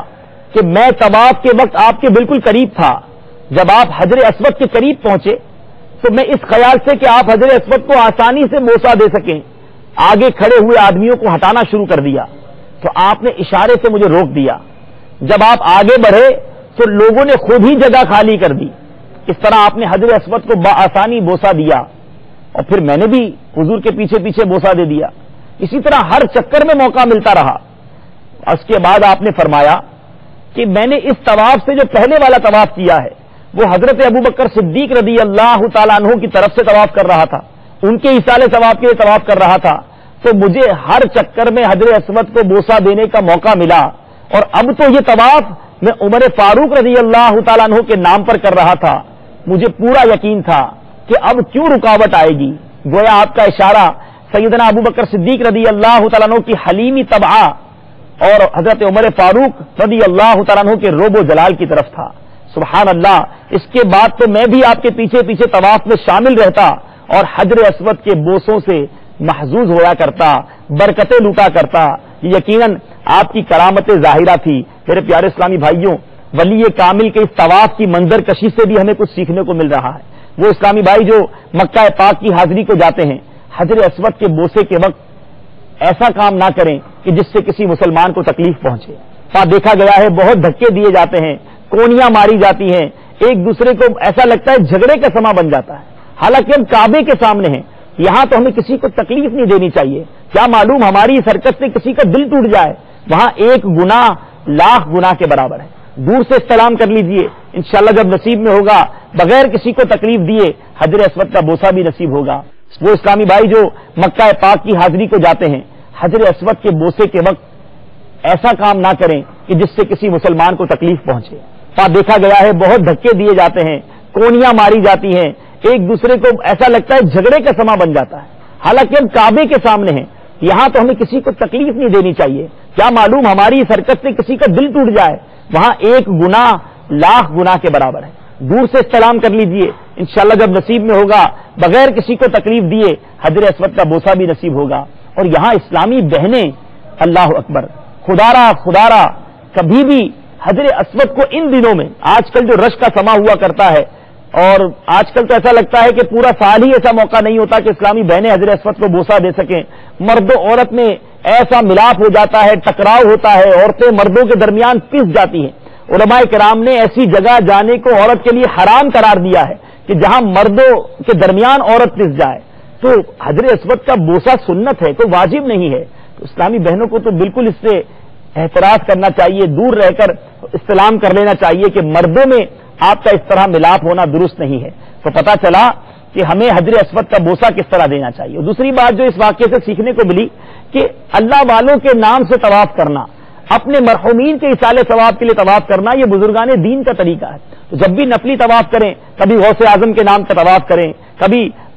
کہ میں طواف کے وقت آپ کے بالکل قریب تھا. جب آپ حجر اسود کے قریب پہنچے تو میں اس خیال سے کہ آپ حجر اسود کو آسانی سے بوسہ دے سکیں آگے کھڑے ہوئے آدمیوں کو ہٹانا شروع کر دیا تو آپ نے اشارے سے مجھے روک دیا. جب آپ آگے بڑھے تو لوگوں نے خود ہی جگہ خالی کر دی. اس طرح آپ نے حجر اسود کو بآسانی بوسہ دیا اور پھر میں نے بھی حضور کے پیچھے پیچھے بوسہ دے دیا. اسی طرح ہر چکر میں موقع ملتا رہا. اس کے بعد آپ نے فرمایا کہ میں نے اس طواف سے جو پہلے والا طواف کیا ہے وہ حضرت ابوبکر صدیق رضی اللہ تعالیٰ عنہ کی طرف سے طواف کر رہا تھا، ان کے ایصال ثواب کے لیے طواف کر رہا تھا. تو مجھے ہر چکر میں حجر اسود کو بوسہ دینے کا موقع ملا اور اب تو یہ طواف میں عمر فاروق رضی اللہ تعالیٰ عنہ کے نام پر کر رہا تھا. مجھے پورا یقین تھا کہ اب کیوں رکاوٹ آئے گی. گویا آپ کا اشارہ سیدنا ابوبکر صدیق رضی اللہ تعالیٰ عنہ کی حلیمی طبع اور حضرت عمر فاروق رضی اللہ تعالیٰ عنہ کے روب و جلال کی طرف تھا. سبحان اللہ. اس کے بعد تو میں بھی آپ کے پیچھے پیچھے طواف میں شامل رہتا اور حجر اسود کے بوسوں سے محظوظ ہوا کرتا، برکتیں لوٹا کرتا. یقیناً آپ کی کرامت ظاہرہ تھی. میرے پیارے اسلامی بھائیوں، ولی کامل کے اس طواف کی منظر کشی سے بھی ہمیں کچھ سیکھنے کو مل رہا ہے. وہ اسلامی بھائی جو مکہ پاک کی حاضری کو جاتے ہیں حجر اسود کے بوسے کے وقت ایسا کام نہ کریں کہ جس سے کسی مسلمان کو تکلیف پہنچے. وہاں دیکھا گیا ہے بہت دھکے دیے جاتے ہیں، کونیاں ماری جاتی ہیں، ایک دوسرے کو ایسا لگتا ہے جھگڑے کا سما بن جاتا ہے. حالانکہ ہم کعبے کے سامنے ہیں، یہاں تو ہمیں کسی کو تکلیف نہیں دینی چاہیے. کیا معلوم ہماری اس حرکت سے کسی کا دل ٹوٹ جائے. وہاں ایک گناہ لاکھ گناہ کے برابر ہے. دور سے استلام کر لیجئے، انشاءاللہ جب نصیب میں ہوگا بغیر کسی کو تکلیف دیے حجر اسود کا بوسہ بھی نصیب ہوگا. وہ اسلامی بھائی جو مکہ پاک کی حاضری کو جاتے ہیں حجر اسود کے بوسے کے وقت ایسا کام نہ کریں کہ جس سے کسی مسلمان کو تکلیف پہنچے. وہاں دیکھا گیا ہے بہت دھکے دیے جاتے ہیں، کونیاں ماری جاتی ہیں، ایک دوسرے کو ایسا لگتا ہے جھگڑے کا سما بن جاتا ہے. حالانکہ ہم کعبے کے سامنے ہیں، یہاں تو ہمیں کسی کو تکلیف نہیں دینی چاہیے. کیا معلوم ہماری اس حرکت سے کسی کا دل ٹوٹ جائے. وہاں ایک گناہ لاکھ گناہ کے برابر ہے. دور سے استلام کر لیجئے، انشاءاللہ جب نصیب میں ہوگا بغیر کسی کو تکلیف دیے حجر اسود کا بوسہ بھی نصیب ہوگا. اور یہاں اسلامی بہنیں، اللہ اکبر، خدارا کبھی بھی حجر اسود کو ان دنوں میں، آج کل جو رش کا سما ہوا کرتا ہے اور آج کل تو ایسا لگتا ہے کہ پورا سال ہی ایسا موقع نہیں ہوتا کہ اسلامی بہنیں حجر اسود کو بوسہ دے سکیں. مرد و عورت میں ایسا ملاپ ہو جاتا ہے، ٹکراؤ ہوتا ہے، عورتیں مردوں کے درمیان پس جاتی ہیں. علماء کرام نے ایسی جگہ جانے کو عورت کے لیے حرام قرار دیا ہے کہ جہاں مردوں کے درمیان عورت پس جائے. تو حجر اسود کا بوسہ سنت ہے، کوئی واجب نہیں ہے. تو اسلامی بہنوں کو تو بالکل اس سے احتراز کرنا چاہیے، دور رہ کر استلام کر لینا چاہیے کہ مردوں میں آپ کا اس طرح ملاپ ہونا درست نہیں ہے. تو پتہ چلا کہ ہمیں حجر اسود کا بوسہ کس طرح دینا چاہیے. اور دوسری بات جو اس واقعے سے سیکھنے کو ملی کہ اللہ والوں کے نام سے طواف کرنا، اپنے مرحومین کے ایصال ثواب کے لیے طواف کرنا، یہ بزرگان دین کا طریقہ ہے. تو جب بھی نفلی طواف کریں، کبھی غوث اعظم کے نام کا طواف کریں، کبھی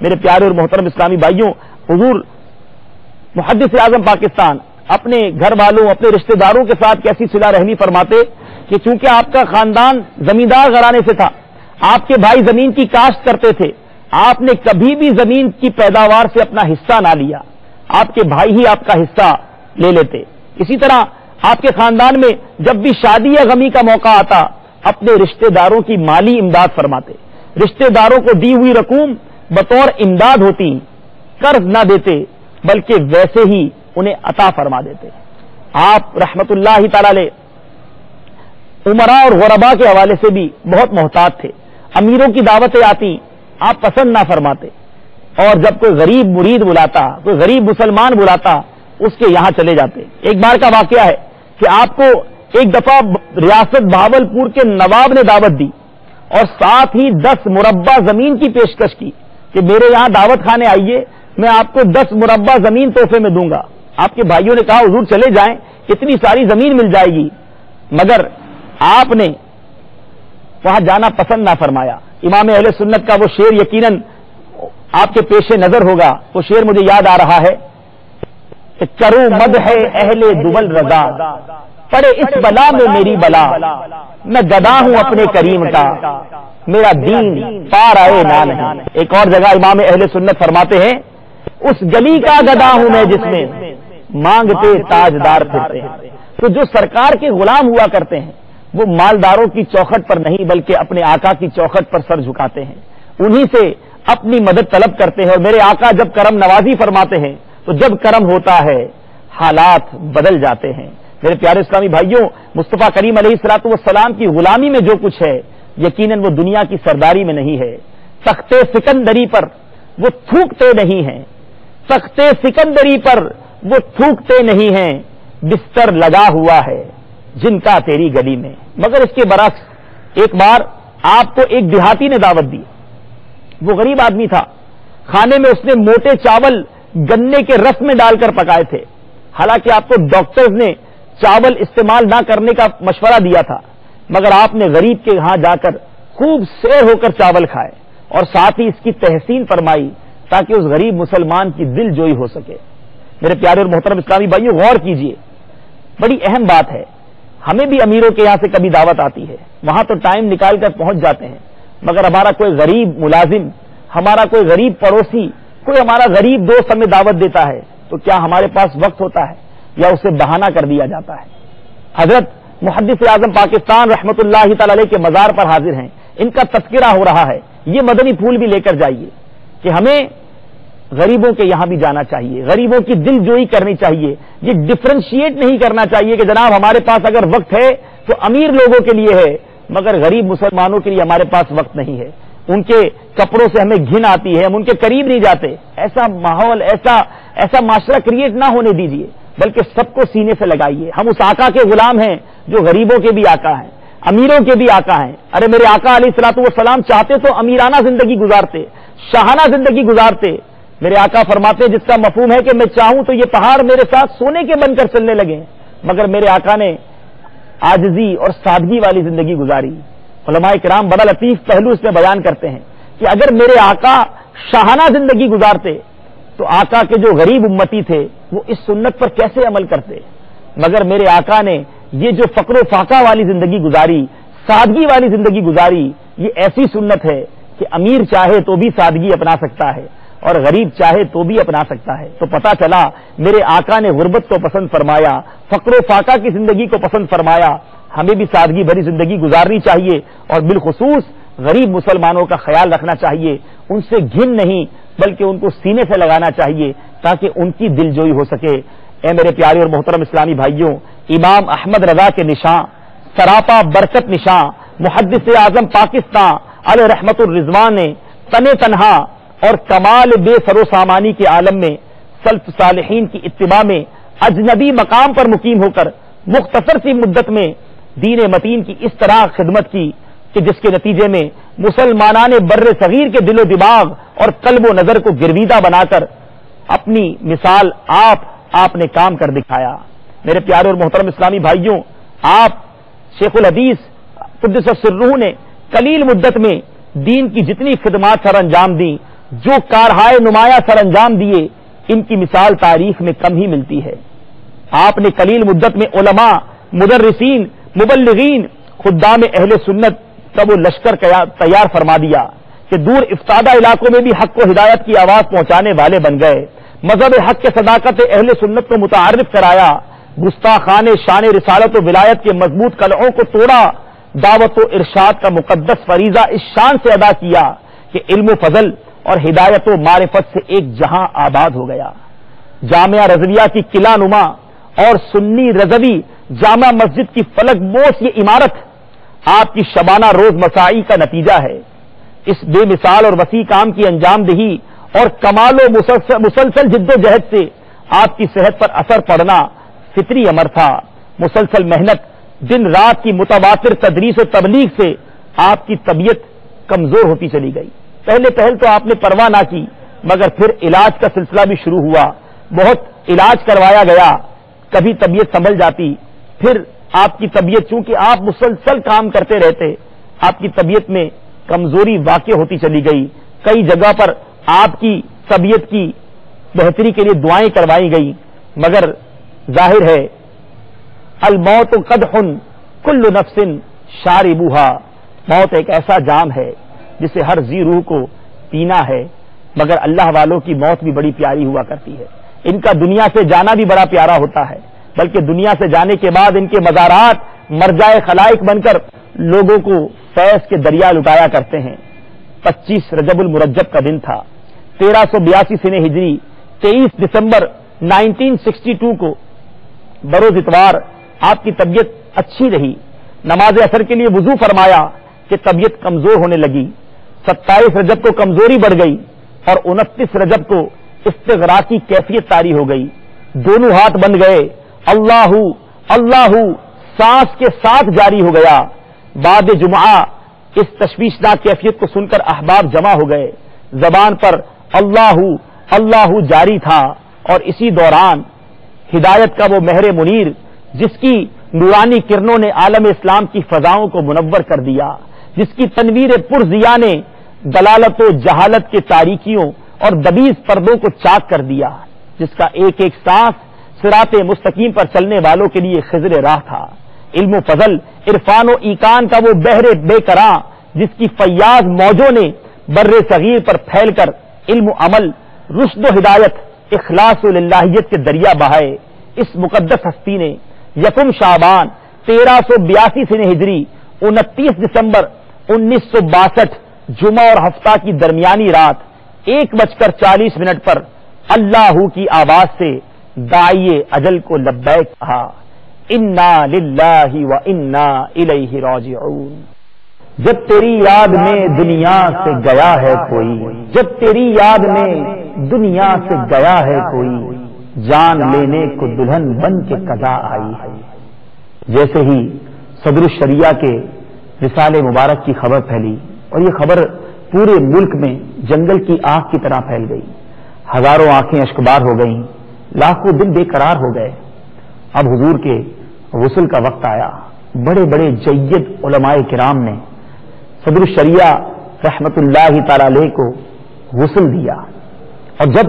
میرے پیارے اور محترم اسلامی بھائیوں، حضور محدث اعظم پاکستان اپنے گھر والوں، اپنے رشتہ داروں کے ساتھ کیسی صلہ رحمی فرماتے کہ چونکہ آپ کا خاندان زمیندار گھرانے سے تھا، آپ کے بھائی زمین کی کاشت کرتے تھے، آپ نے کبھی بھی زمین کی پیداوار سے اپنا حصہ نہ لیا، آپ کے بھائی ہی آپ کا حصہ لے لیتے۔ اسی طرح آپ کے خاندان میں جب بھی شادی یا غمی کا موقع آتا، اپنے رشتہ داروں کی مالی امداد فرماتے، رشتہ داروں کو دی ہوئی رقوم بطور امداد ہوتی، قرض نہ دیتے بلکہ ویسے ہی انہیں عطا فرما دیتے۔ آپ رحمت اللہ تعالی علیہ امراء اور غرباء کے حوالے سے بھی بہت محتاط تھے، امیروں کی دعوتیں آتی آپ پسند نہ فرماتے، اور جب کوئی غریب مرید بلاتا، کوئی غریب مسلمان بلاتا، اس کے یہاں چلے جاتے۔ ایک بار کا واقعہ ہے کہ آپ کو ایک دفعہ ریاست بہاولپور کے نواب نے دعوت دی اور ساتھ ہی 10 مربع زمین کی پیشکش کی کہ میرے یہاں دعوت کھانے آئیے، میں آپ کو 10 مربع زمین تحفے میں دوں گا۔ آپ کے بھائیوں نے کہا حضور چلے جائیں، اتنی ساری زمین مل جائے گی، مگر آپ نے وہاں جانا پسند نہ فرمایا۔ امام اہل سنت کا وہ شعر یقیناً آپ کے پیش نظر ہوگا، وہ شعر مجھے یاد آ رہا ہے کہ کرو مدح اہل دبل رضا، پڑے اس بلا میں میری بلا، میں گدا ہوں اپنے کریم کا، میرا دین پار آئے نہ نہیں۔ ایک اور جگہ امام اہل سنت فرماتے ہیں اس گلی کا گدا ہوں میں جس میں مانگتے تاجدار پھرتے ہیں۔ تو جو سرکار کے غلام ہوا کرتے ہیں وہ مالداروں کی چوکھٹ پر نہیں بلکہ اپنے آقا کی چوکھٹ پر سر جھکاتے ہیں، انہی سے اپنی مدد طلب کرتے ہیں، اور میرے آقا جب کرم نوازی فرماتے ہیں تو جب کرم ہوتا ہے حالات بدل جاتے ہیں۔ میرے پیارے اسلامی بھائیوں، مصطفیٰ کریم علیہ الصلوۃ والسلام کی غلامی میں جو کچھ ہے یقیناً وہ دنیا کی سرداری میں نہیں ہے۔ تخت سکندری پر وہ تھوکتے نہیں ہیں، تخت سکندری پر وہ تھوکتے نہیں ہیں، بستر لگا ہوا ہے جن کا تیری گلی میں۔ مگر اس کے برعکس ایک بار آپ کو ایک دیہاتی نے دعوت دی، وہ غریب آدمی تھا، کھانے میں اس نے موٹے چاول گنے کے رس میں ڈال کر پکائے تھے، حالانکہ آپ کو ڈاکٹرز نے چاول استعمال نہ کرنے کا مشورہ دیا تھا، مگر آپ نے غریب کے یہاں جا کر خوب سیر ہو کر چاول کھائے اور ساتھ ہی اس کی تحسین فرمائی تاکہ اس غریب مسلمان کی دل جوئی ہو سکے۔ میرے پیارے اور محترم اسلامی بھائیوں، غور کیجئے، بڑی اہم بات ہے، ہمیں بھی امیروں کے یہاں سے کبھی دعوت آتی ہے، وہاں تو ٹائم نکال کر پہنچ جاتے ہیں، مگر ہمارا کوئی غریب ملازم، ہمارا کوئی غریب پڑوسی، کوئی ہمارا غریب دوست ہمیں دعوت دیتا ہے تو کیا ہمارے پاس وقت ہوتا ہے یا اسے بہانہ کر دیا جاتا ہے؟ حضرت محدث اعظم پاکستان رحمت اللہ تعالی علیہ کے مزار پر حاضر ہیں، ان کا تذکرہ ہو رہا ہے، یہ مدنی پھول بھی لے کر جائیے کہ ہمیں غریبوں کے یہاں بھی جانا چاہیے، غریبوں کی دل جوئی کرنی چاہیے، یہ ڈفرینشیٹ نہیں کرنا چاہیے کہ جناب ہمارے پاس اگر وقت ہے تو امیر لوگوں کے لیے ہے مگر غریب مسلمانوں کے لیے ہمارے پاس وقت نہیں ہے، ان کے کپڑوں سے ہمیں گھن آتی ہے، ہم ان کے قریب نہیں جاتے۔ ایسا ماحول، ایسا معاشرہ کریٹ نہ ہونے دیجیے، بلکہ سب کو سینے سے لگائیے۔ ہم اس آقا کے غلام ہیں جو غریبوں کے بھی آقا ہیں، امیروں کے بھی آقا ہیں۔ ارے میرے آقا علیہ الصلوۃ والسلام چاہتے تو امیرانہ زندگی گزارتے، شاہانہ زندگی گزارتے۔ میرے آقا فرماتے جس کا مفہوم ہے کہ میں چاہوں تو یہ پہاڑ میرے ساتھ سونے کے بن کر چلنے لگے، مگر میرے آقا نے عاجزی اور سادگی والی زندگی گزاری۔ علماء کرام بڑا لطیف پہلو اس میں بیان کرتے ہیں کہ اگر میرے آقا شاہانہ زندگی گزارتے تو آقا کے جو غریب امتی تھے وہ اس سنت پر کیسے عمل کرتے، مگر میرے آقا نے یہ جو فقر و فاقہ والی زندگی گزاری، سادگی والی زندگی گزاری، یہ ایسی سنت ہے کہ امیر چاہے تو بھی سادگی اپنا سکتا ہے اور غریب چاہے تو بھی اپنا سکتا ہے۔ تو پتہ چلا میرے آقا نے غربت کو پسند فرمایا، فقر و فاقہ کی زندگی کو پسند فرمایا۔ ہمیں بھی سادگی بھری زندگی گزارنی چاہیے اور بالخصوص غریب مسلمانوں کا خیال رکھنا چاہیے، ان سے گھن نہیں بلکہ ان کو سینے سے لگانا چاہیے تاکہ ان کی دل جوئی ہو سکے۔ اے میرے پیارے اور محترم اسلامی بھائیوں، امام احمد رضا کے نشاں، سراپا برکت نشاں، محدث اعظم پاکستان علیہ رحمت الرضوان نے تن تنہا اور کمال بے سر و سامانی کے عالم میں سلف صالحین کی اتباع میں اجنبی مقام پر مقیم ہو کر مختصر سی مدت میں دین متین کی اس طرح خدمت کی کہ جس کے نتیجے میں مسلمانان بر صغیر کے دل و دماغ اور قلب و نظر کو گرویدہ بنا کر اپنی مثال آپ نے کام کر دکھایا۔ میرے پیارے اور محترم اسلامی بھائیوں، آپ شیخ الحدیث قدس سرہ نے قلیل مدت میں دین کی جتنی خدمات سر انجام دیں جو کارہائے نمایاں سر انجام دیے، ان کی مثال تاریخ میں کم ہی ملتی ہے۔ آپ نے قلیل مدت میں علماء، مدرسین، مبلغین، خدام اہل سنت کا وہ لشکر تیار فرما دیا کہ دور افتادہ علاقوں میں بھی حق و ہدایت کی آواز پہنچانے والے بن گئے۔ مذہب حق کے صداقت اہل سنت کو متعارف کرایا، گستاخان شان رسالت و ولایت کے مضبوط قلعوں کو توڑا، دعوت و ارشاد کا مقدس فریضہ اس شان سے ادا کیا کہ علم و فضل اور ہدایت و معرفت سے ایک جہاں آباد ہو گیا۔ جامعہ رضویہ کی قلعہ نما اور سنی رضوی جامع مسجد کی فلک بوس یہ عمارت آپ کی شبانہ روز مساعی کا نتیجہ ہے۔ اس بے مثال اور وسیع کام کی انجام دہی اور کمال و مسلسل جد و جہد سے آپ کی صحت پر اثر پڑنا فطری امر تھا۔ مسلسل محنت، دن رات کی متواتر تدریس و تبلیغ سے آپ کی طبیعت کمزور ہوتی چلی گئی۔ پہل تو آپ نے پرواہ نہ کی، مگر پھر علاج کا سلسلہ بھی شروع ہوا۔ بہت علاج کروایا گیا، کبھی طبیعت سنبھل جاتی، پھر آپ کی طبیعت، چونکہ آپ مسلسل کام کرتے رہتے، آپ کی طبیعت میں کمزوری واقع ہوتی چلی گئی۔ کئی جگہ پر آپ کی طبیعت کی بہتری کے لیے دعائیں کروائی گئی، مگر ظاہر ہے الموت قدح کل نفس شاربوہا، موت ایک ایسا جام ہے جسے ہر ذی روح کو پینا ہے، مگر اللہ والوں کی موت بھی بڑی پیاری ہوا کرتی ہے۔ ان کا دنیا سے جانا بھی بڑا پیارا ہوتا ہے، بلکہ دنیا سے جانے کے بعد ان کے مزارات مرجائے خلائق بن کر لوگوں کو فیض کے دریا لٹایا کرتے ہیں۔ 25 رجب المرجب کا دن تھا، 1382 سنہ ہجری، 23 دسمبر 1962 کو بروز اتوار آپ کی طبیعت اچھی رہی۔ نماز اثر کے لیے وضو فرمایا کہ طبیعت کمزور ہونے لگی۔ 27 رجب کو کمزوری بڑھ گئی اور 29 رجب کو استغراق کی کیفیت طاری ہو گئی۔ دونوں ہاتھ بند گئے، اللہ اللہ سانس کے ساتھ جاری ہو گیا۔ بعد جمعہ اس تشویشناک کیفیت کو سن کر احباب جمع ہو گئے۔ زبان پر اللہ اللہ جاری تھا، اور اسی دوران ہدایت کا وہ مہر منیر جس کی نورانی کرنوں نے عالم اسلام کی فضاؤں کو منور کر دیا، جس کی تنویر پرضیاء نے دلالت و جہالت کے تاریکیوں اور دبیز پردوں کو چاک کر دیا، جس کا ایک ایک سانس صراط مستقیم پر چلنے والوں کے لیے خضر راہ تھا۔ علم و فضل، عرفان و ایقان کا وہ بحر بے کراں جس کی فیاض موجوں نے بر صغیر پر پھیل کر علم و عمل، رشد و ہدایت، اخلاص و للہیت کے دریا بہائے، اس مقدس ہستی نے یکم شعبان 1382 سنہ ہجری 29 دسمبر 1962 جمعہ اور ہفتہ کی درمیانی رات 1:40 پر اللہ کی آواز سے داعیے اجل کو لبیک کہا، انا للہ و انا الیہ راجعون۔ جب تیری یاد میں دنیا سے گیا ہے کوئی، جب تیری یاد میں دنیا سے گیا ہے کوئی، جان لینے کو دلہن بن کے قضا آئی ہے۔ جیسے ہی صدر الشریعہ کے رسالے مبارک کی خبر پھیلی اور یہ خبر پورے ملک میں جنگل کی آگ کی طرح پھیل گئی، ہزاروں آنکھیں اشکبار ہو گئیں، لاکھوں دل بے قرار ہو گئے۔ اب حضور کے غسل کا وقت آیا۔ بڑے بڑے جید علماء کرام نے صدر الشریعہ رحمت اللہ تعالی علیہ کو غسل دیا، اور جب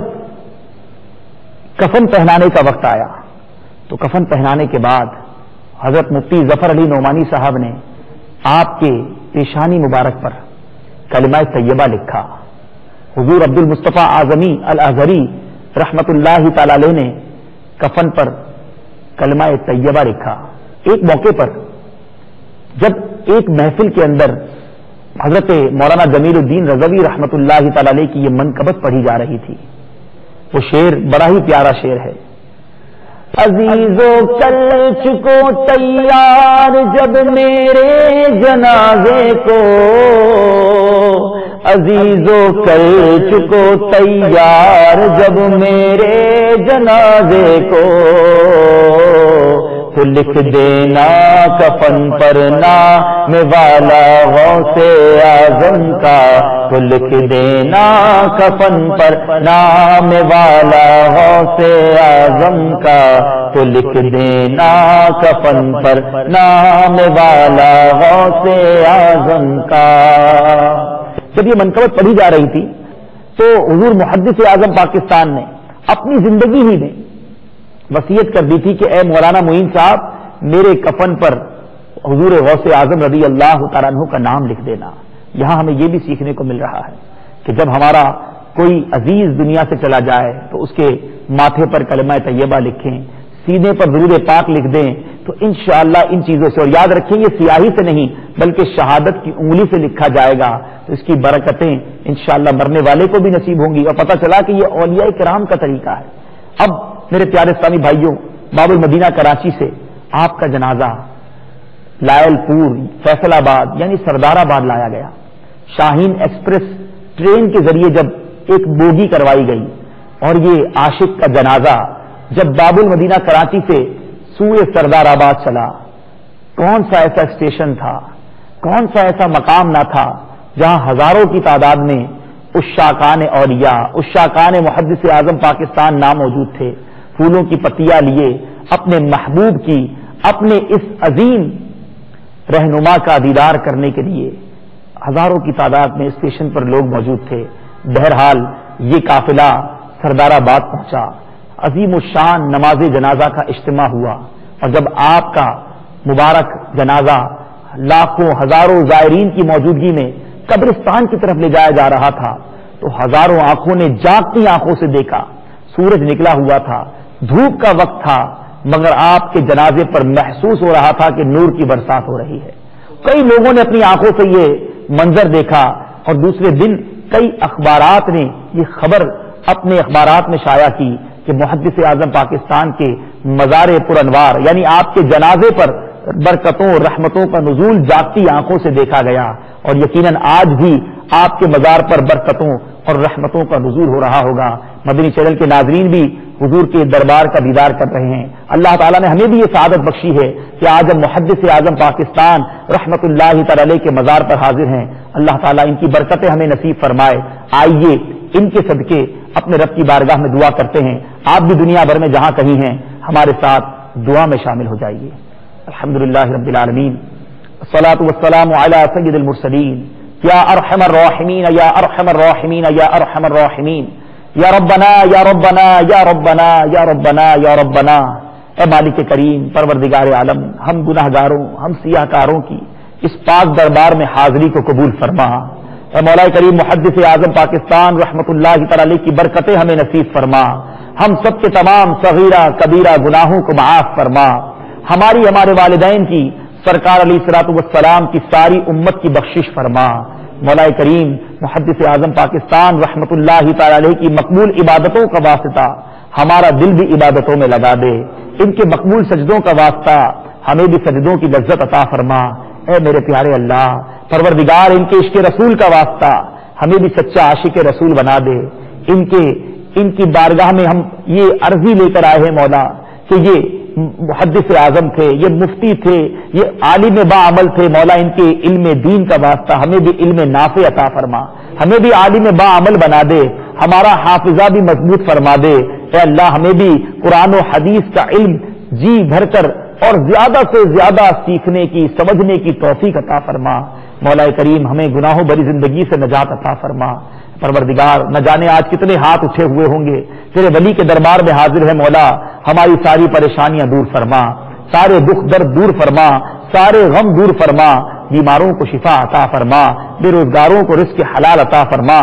کفن پہنانے کا وقت آیا تو کفن پہنانے کے بعد حضرت مفتی ظفر علی نعمانی صاحب نے آپ کے پیشانی مبارک پر کلمہ طیبہ لکھا۔ حضور عبد المصطفیٰ اعظمی الازہری رحمت اللہ تعالی علیہ نے کفن پر کلمہ طیبہ لکھا۔ ایک موقع پر جب ایک محفل کے اندر حضرت مولانا جمیل الدین رضوی رحمت اللہ تعالی علیہ کی یہ منقبت پڑھی جا رہی تھی، وہ شعر بڑا ہی پیارا شعر ہے۔ عزیزو کل چکو تیار جب میرے جنازے کو، عزیزو کل چکو تیار جب میرے جنازے کو، تو لکھ دینا کفن پر نام والا غوث اعظم کا، تو لکھ دینا کفن پر نام والا غوث اعظم کا، تو لکھ دینا کفن پر نام والا غوث اعظم کا۔ جب یہ منقبت پڑھی جا رہی تھی تو حضور محدث اعظم پاکستان نے اپنی زندگی ہی میں وصیت کر دی تھی کہ اے مولانا معین صاحب میرے کفن پر حضور غوث اعظم رضی اللہ تعالیٰ عنہ کا نام لکھ دینا. یہاں ہمیں یہ بھی سیکھنے کو مل رہا ہے کہ جب ہمارا کوئی عزیز دنیا سے چلا جائے تو اس کے ماتھے پر کلمہ طیبہ لکھیں، سینے پر درود پاک لکھ دیں، تو انشاءاللہ ان چیزوں سے، اور یاد رکھیں یہ سیاہی سے نہیں بلکہ شہادت کی انگلی سے لکھا جائے گا، تو اس کی برکتیں انشاءاللہ مرنے والے کو بھی نصیب ہوں گی. اور پتہ چلا کہ یہ اولیاء کرام کا طریقہ ہے. اب میرے پیارے اسلامی بھائیوں، باب المدینہ کراچی سے آپ کا جنازہ لائل پور فیصل آباد یعنی سردار آباد لایا گیا. شاہین ایکسپریس ٹرین کے ذریعے جب ایک بوگی کروائی گئی اور یہ عاشق کا جنازہ جب باب المدینہ کراچی سے سوئے سردار آباد چلا، کون سا ایسا اسٹیشن تھا، کون سا ایسا مقام نہ تھا جہاں ہزاروں کی تعداد میں عشاقان اولیاء، عشاقان محدث اعظم پاکستان نام موجود تھے. پھولوں کی پتیاں لیے اپنے محبوب کی، اپنے اس عظیم رہنما کا دیدار کرنے کے لیے ہزاروں کی تعداد میں اسٹیشن پر لوگ موجود تھے. بہرحال یہ قافلہ سردار آباد پہنچا، عظیم الشان نماز جنازہ کا اجتماع ہوا، اور جب آپ کا مبارک جنازہ لاکھوں ہزاروں زائرین کی موجودگی میں قبرستان کی طرف لے جایا جا رہا تھا تو ہزاروں آنکھوں نے جاگتی آنکھوں سے دیکھا. سورج نکلا ہوا تھا، دھوپ کا وقت تھا، مگر آپ کے جنازے پر محسوس ہو رہا تھا کہ نور کی برسات ہو رہی ہے. کئی لوگوں نے اپنی آنکھوں سے یہ منظر دیکھا، اور دوسرے دن کئی اخبارات نے یہ خبر اپنے اخبارات میں شائع کی کہ محدث اعظم پاکستان کے مزار پر انوار یعنی آپ کے جنازے پر برکتوں اور رحمتوں کا نزول جاگتی آنکھوں سے دیکھا گیا. اور یقیناً آج بھی آپ کے مزار پر برکتوں اور رحمتوں کا نزول ہو رہا ہوگا. مدنی چینل کے ناظرین بھی حضور کے دربار کا دیدار کر رہے ہیں. اللہ تعالیٰ نے ہمیں بھی یہ سعادت بخشی ہے کہ آج ہم محدث اعظم پاکستان رحمت اللہ تعالی علیہ کے مزار پر حاضر ہیں. اللہ تعالیٰ ان کی برکتیں ہمیں نصیب فرمائے. آئیے ان کے صدقے اپنے رب کی بارگاہ میں دعا کرتے ہیں. آپ بھی دنیا بھر میں جہاں کہیں ہیں ہمارے ساتھ دعا میں شامل ہو جائیے. الحمدللہ رب العالمین، الصلاۃ والسلام علی سید المرسلین، یا ارحم الراحمین یا ارحم الراحمین یا ارحم الراحمین، یا ربنا یا ربنا یا ربنا یا ربنا یا ربنا. اے مالک کریم، پروردگار عالم، ہم گناہ گاروں، ہم سیاہ کاروں کی اس پاک دربار میں حاضری کو قبول فرما. اے مولا کریم، محدث اعظم پاکستان رحمت اللہ تعالی علیہ کی برکتیں ہمیں نصیب فرما. ہم سب کے تمام صغیرہ کبیرہ گناہوں کو معاف فرما. ہماری، ہمارے والدین کی، سرکار علیہ الصلوۃ والسلام کی ساری امت کی بخشش فرما. مولا کریم، محدث اعظم پاکستان رحمت اللہ تعالی علیہ کی مقبول عبادتوں کا واسطہ ہمارا دل بھی عبادتوں میں لگا دے. ان کے مقبول سجدوں کا واسطہ ہمیں بھی سجدوں کی لذت عطا فرما. اے میرے پیارے اللہ، پروردگار، ان کے عشق رسول کا واسطہ ہمیں بھی سچا عاشق رسول بنا دے. ان کی بارگاہ میں ہم یہ عرضی لے کر آئے ہیں مولا کہ یہ محدث اعظم تھے، یہ مفتی تھے، یہ عالم با عمل تھے. مولا ان کے علم دین کا واسطہ ہمیں بھی علم نافع عطا فرما، ہمیں بھی عالم با عمل بنا دے، ہمارا حافظہ بھی مضبوط فرما دے. اے اللہ، ہمیں بھی قرآن و حدیث کا علم جی بھر کر اور زیادہ سے زیادہ سیکھنے کی، سمجھنے کی توفیق عطا فرما. مولا کریم، ہمیں گناہوں بھری زندگی سے نجات عطا فرما. پروردگار، نہ جانے آج کتنے ہاتھ اٹھے ہوئے ہوں گے، تیرے ولی کے دربار میں حاضر ہے مولا. ہماری ساری پریشانیاں دور فرما، سارے دکھ درد دور فرما، سارے غم دور فرما. بیماروں کو شفا عطا فرما، بے روزگاروں کو رزق حلال عطا فرما،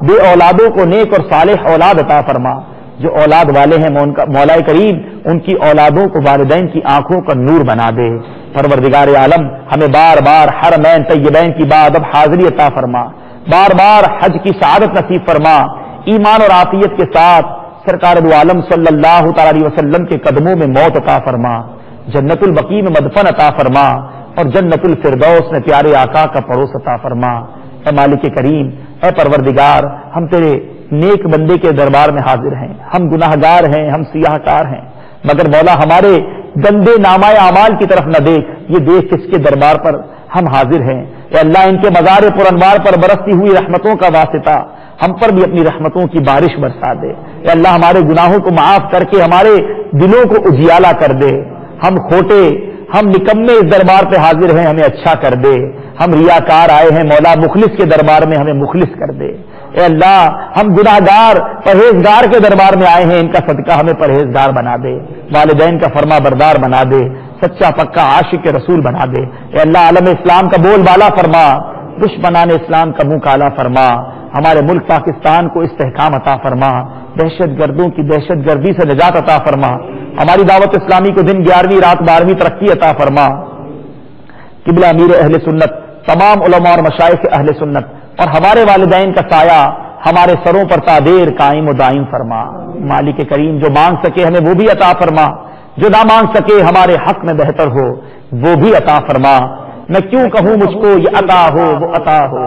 بے اولادوں کو نیک اور صالح اولاد عطا فرما. جو اولاد والے ہیں مولا کریم، ان کی اولادوں کو والدین کی آنکھوں کا نور بنا دے. پروردگار عالم، ہمیں بار بار حرمین طیبین کی بادب حاضری عطا فرما، بار بار حج کی سعادت نصیب فرما. ایمان اور عافیت کے ساتھ سرکار دو عالم صلی اللہ تعالی علیہ وسلم کے قدموں میں موت عطا فرما، جنت البقیع میں مدفن عطا فرما، اور جنت الفردوس میں پیارے آقا کا پڑوس عطا فرما. اے مالک کریم، اے پروردگار، ہم تیرے نیک بندے کے دربار میں حاضر ہیں. ہم گناہ گار ہیں، ہم سیاہ کار ہیں، مگر مولا ہمارے گندے نامہ اعمال کی طرف نہ دیکھ، یہ دیکھ کس کے دربار پر ہم حاضر ہیں. اے اللہ، ان کے مزار پر انوار پر برستی ہوئی رحمتوں کا واسطہ ہم پر بھی اپنی رحمتوں کی بارش برسا دے. اے اللہ، ہمارے گناہوں کو معاف کر کے ہمارے دلوں کو اجیالا کر دے. ہم کھوٹے، ہم نکمے اس دربار پہ حاضر ہیں، ہمیں اچھا کر دے. ہم ریاکار آئے ہیں مولا، مخلص کے دربار میں ہمیں مخلص کر دے۔ اے اللہ ہم گناہگار پرہیزگار کے دربار میں آئے ہیں، ان کا صدقہ ہمیں پرہیزگار بنا دے، والدین کا فرما بردار بنا دے، سچا پکا عاشق رسول بنا دے۔ اے اللہ عالم اسلام کا بول بالا فرما، دشمنان اسلام کا منہ کالا فرما، ہمارے ملک پاکستان کو استحکام عطا فرما، دہشت گردوں کی دہشت گردی سے نجات عطا فرما، ہماری دعوت اسلامی کو دن 11ویں رات 12ویں ترقی عطا فرما۔ قبلہ امیر اہل سنت، تمام علماء اور مشائخ اہل سنت اور ہمارے والدین کا سایہ ہمارے سروں پر تادیر قائم و دائم فرما۔ مالک کریم جو مانگ سکے ہمیں وہ بھی عطا فرما، جو نہ مانگ سکے ہمارے حق میں بہتر ہو وہ بھی عطا فرما۔ میں کیوں کہوں مجھ کو یہ عطا ہو وہ عطا ہو،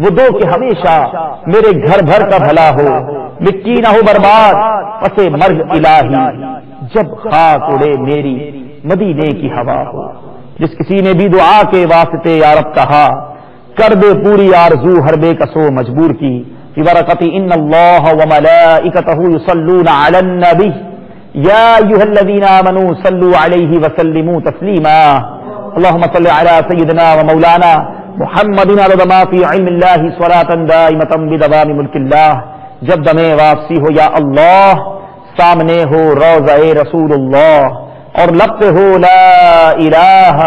وہ دو کہ ہمیشہ میرے گھر بھر کا بھلا ہو، مٹی نہ ہو برباد پسے مرگ الہی، جب خاک اڑے میری مدینے کی ہوا ہو۔ جس کسی نے بھی دعا کے واسطے یا رب کہا، کر دے پوری آرزو ہر بے کسو مجبور کی۔ فی برکت ان اللہ وملائکتہ یصلون علی النبی یا ایھا الذین آمنوا صلوا علیہ وسلموا تسلیما۔ اللهم صل على سيدنا ومولانا محمد عدد ما في علم الله صلاة دائمة بدوام ملك الله۔ جب دم واپسی ہو یا اللہ، سامنے ہو روضہ رسول اللہ اور لب پہ ہو لا الہ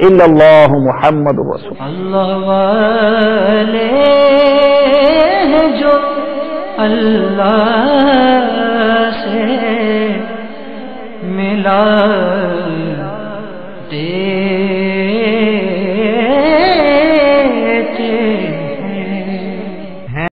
الا اللہ محمد رسول اللہ والے ہیں جو اللہ سے ملا دے